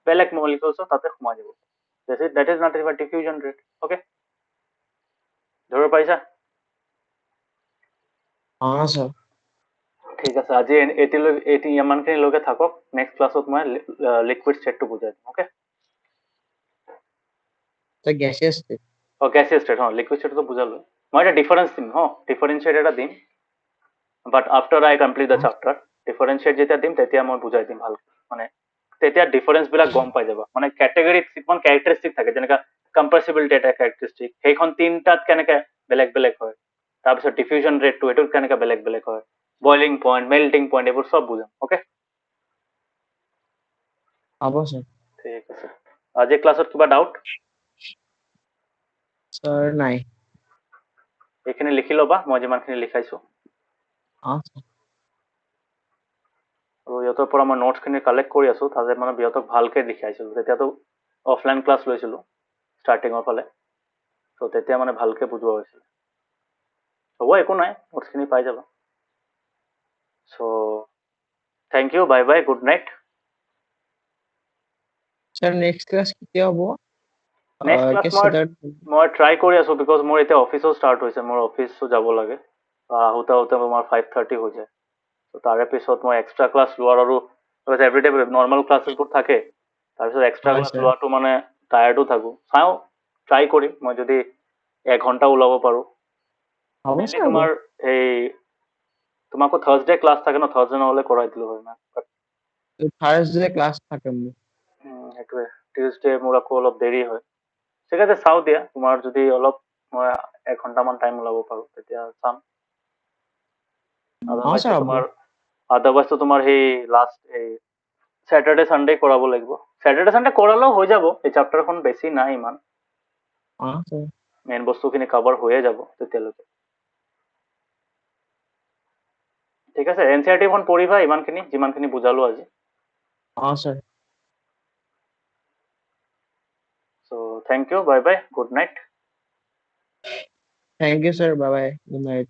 বেলেগ মলিকিউলছ তাতে সোমাই যাব that is not a diffusion rate okay ধৰিব পাৰিছা sir. ঠিক আছে আজি এটি ইমানখিনি লৈকে থাকক নেক্সট ক্লাছত মই লিকুইড ষ্টেটটো বুজাই দিম ওকে তো gaseous state. গ্যাসিয়াস স্টেট হ্যাঁ লিকুইড স্টেট তো বুঝালো মই এটা ডিফারেন্স দিম হ্যাঁ ডিফারেন্সিয়েট এটা দিম but after I complete the chapter differentiate যেতিয়া দিম তেতিয়া মই বুজাই দিম ভালকৈ মানে তেতিয়া ডিফাৰেন্স বিলাক গম পাই যাবা মানে কেটেগৰী কিছুমান কেৰেক্টাৰিষ্টিক থাকে যেনেকা কম্প্ৰেছিবিলিটি এটা কেৰেক্টাৰিষ্টিক সেইখন তিনটাত কেনেকে বেলেগ বেলেগ হয় তাৰপিছত ডিফিউজন ৰেটটো এইটোত কেনেকে বেলেগ বেলেগ হয় বইলিং পইণ্ট মেল্টিং পইণ্ট এইবোৰ চব বুজাম অ'কে হ'ব sir. ঠিক আছে আজি ক্লাছত কিবা ডাউট Sir, নাই। এইখিনি লিখি ল'বা মই যিমানখিনি লিখাইছো sir. আৰু ইহঁতৰ পৰা মই নোটছখিনি কালেক্ট কৰি আছো তাতে মানে সিহঁতক ভালকে লিখাইছিলো তেতিয়াতো অফলাইন ক্লাছ লৈছিলো ষ্টাৰ্টিঙৰ ফালে ত' তেতিয়া মানে ভালকে বুজোৱা হৈছিল হ'ব একো নাই নোটছখিনি পাই যাবা so' thank you bye bye good night Sir, next class কেতিয়া হ'ব? নেক্সট ক্লাছ মই ট্ৰাই কৰি আছো বিকজ মোৰ এতিয়া অফিচো ষ্টাৰ্ট হৈছে মোৰ অফিচো যাব লাগে আহোঁতে আহোঁতে মোৰ 5:30 হৈ যায় ত' তাৰে পিছত মই এক্সট্ৰা ক্লাছ লোৱাৰ আৰু এভৰিডে নৰ্মেল ক্লাছেছবোৰ থাকে তাৰপিছত এক্সট্ৰা হয়, ক্লাছ sir. লোৱাটো মানে টায়াৰ্ডো থাকো চাওঁ ট্ৰাই কৰিম মই যদি এঘণ্টা ওলাব পাৰো হ'ব মেইনলি sir, হ'ব। তোমাৰ এই তোমাকো থাৰ্ছডে ক্লাছ থাকে ন থাৰ্ছডে নহ'লে কৰাই দিলো হয় না Thursday class থাকে মোৰ। সেইটোৱে টিউজডে মোৰ আকৌ অলপ দেৰি হয় ঠিক আছে চাওঁ দিয়া তোমাৰ যদি অলপ মই এঘণ্টামান টাইম ওলাব পাৰো তেতিয়া চাম sir, হ'ব। আদাৰৱাইজটো তোমাৰ সেই লাষ্ট এই স্যাটাৰডে সানডে কৰাব লাগিব স্যাটাৰডে সানডে কৰালেও হৈ যাব এই চেপ্টাৰখন বেছি নাই ইমান sir. মেইন বস্তুখিনি কভাৰ হৈয়ে যাব তেতিয়ালৈকে ঠিক আছে এনচিআৰটিখন পঢ়িবা ইমানখিনি যিমানখিনি বুজালো আজি sir. So' thank you bye bye good night Thank you, sir. Bye-bye. Good night.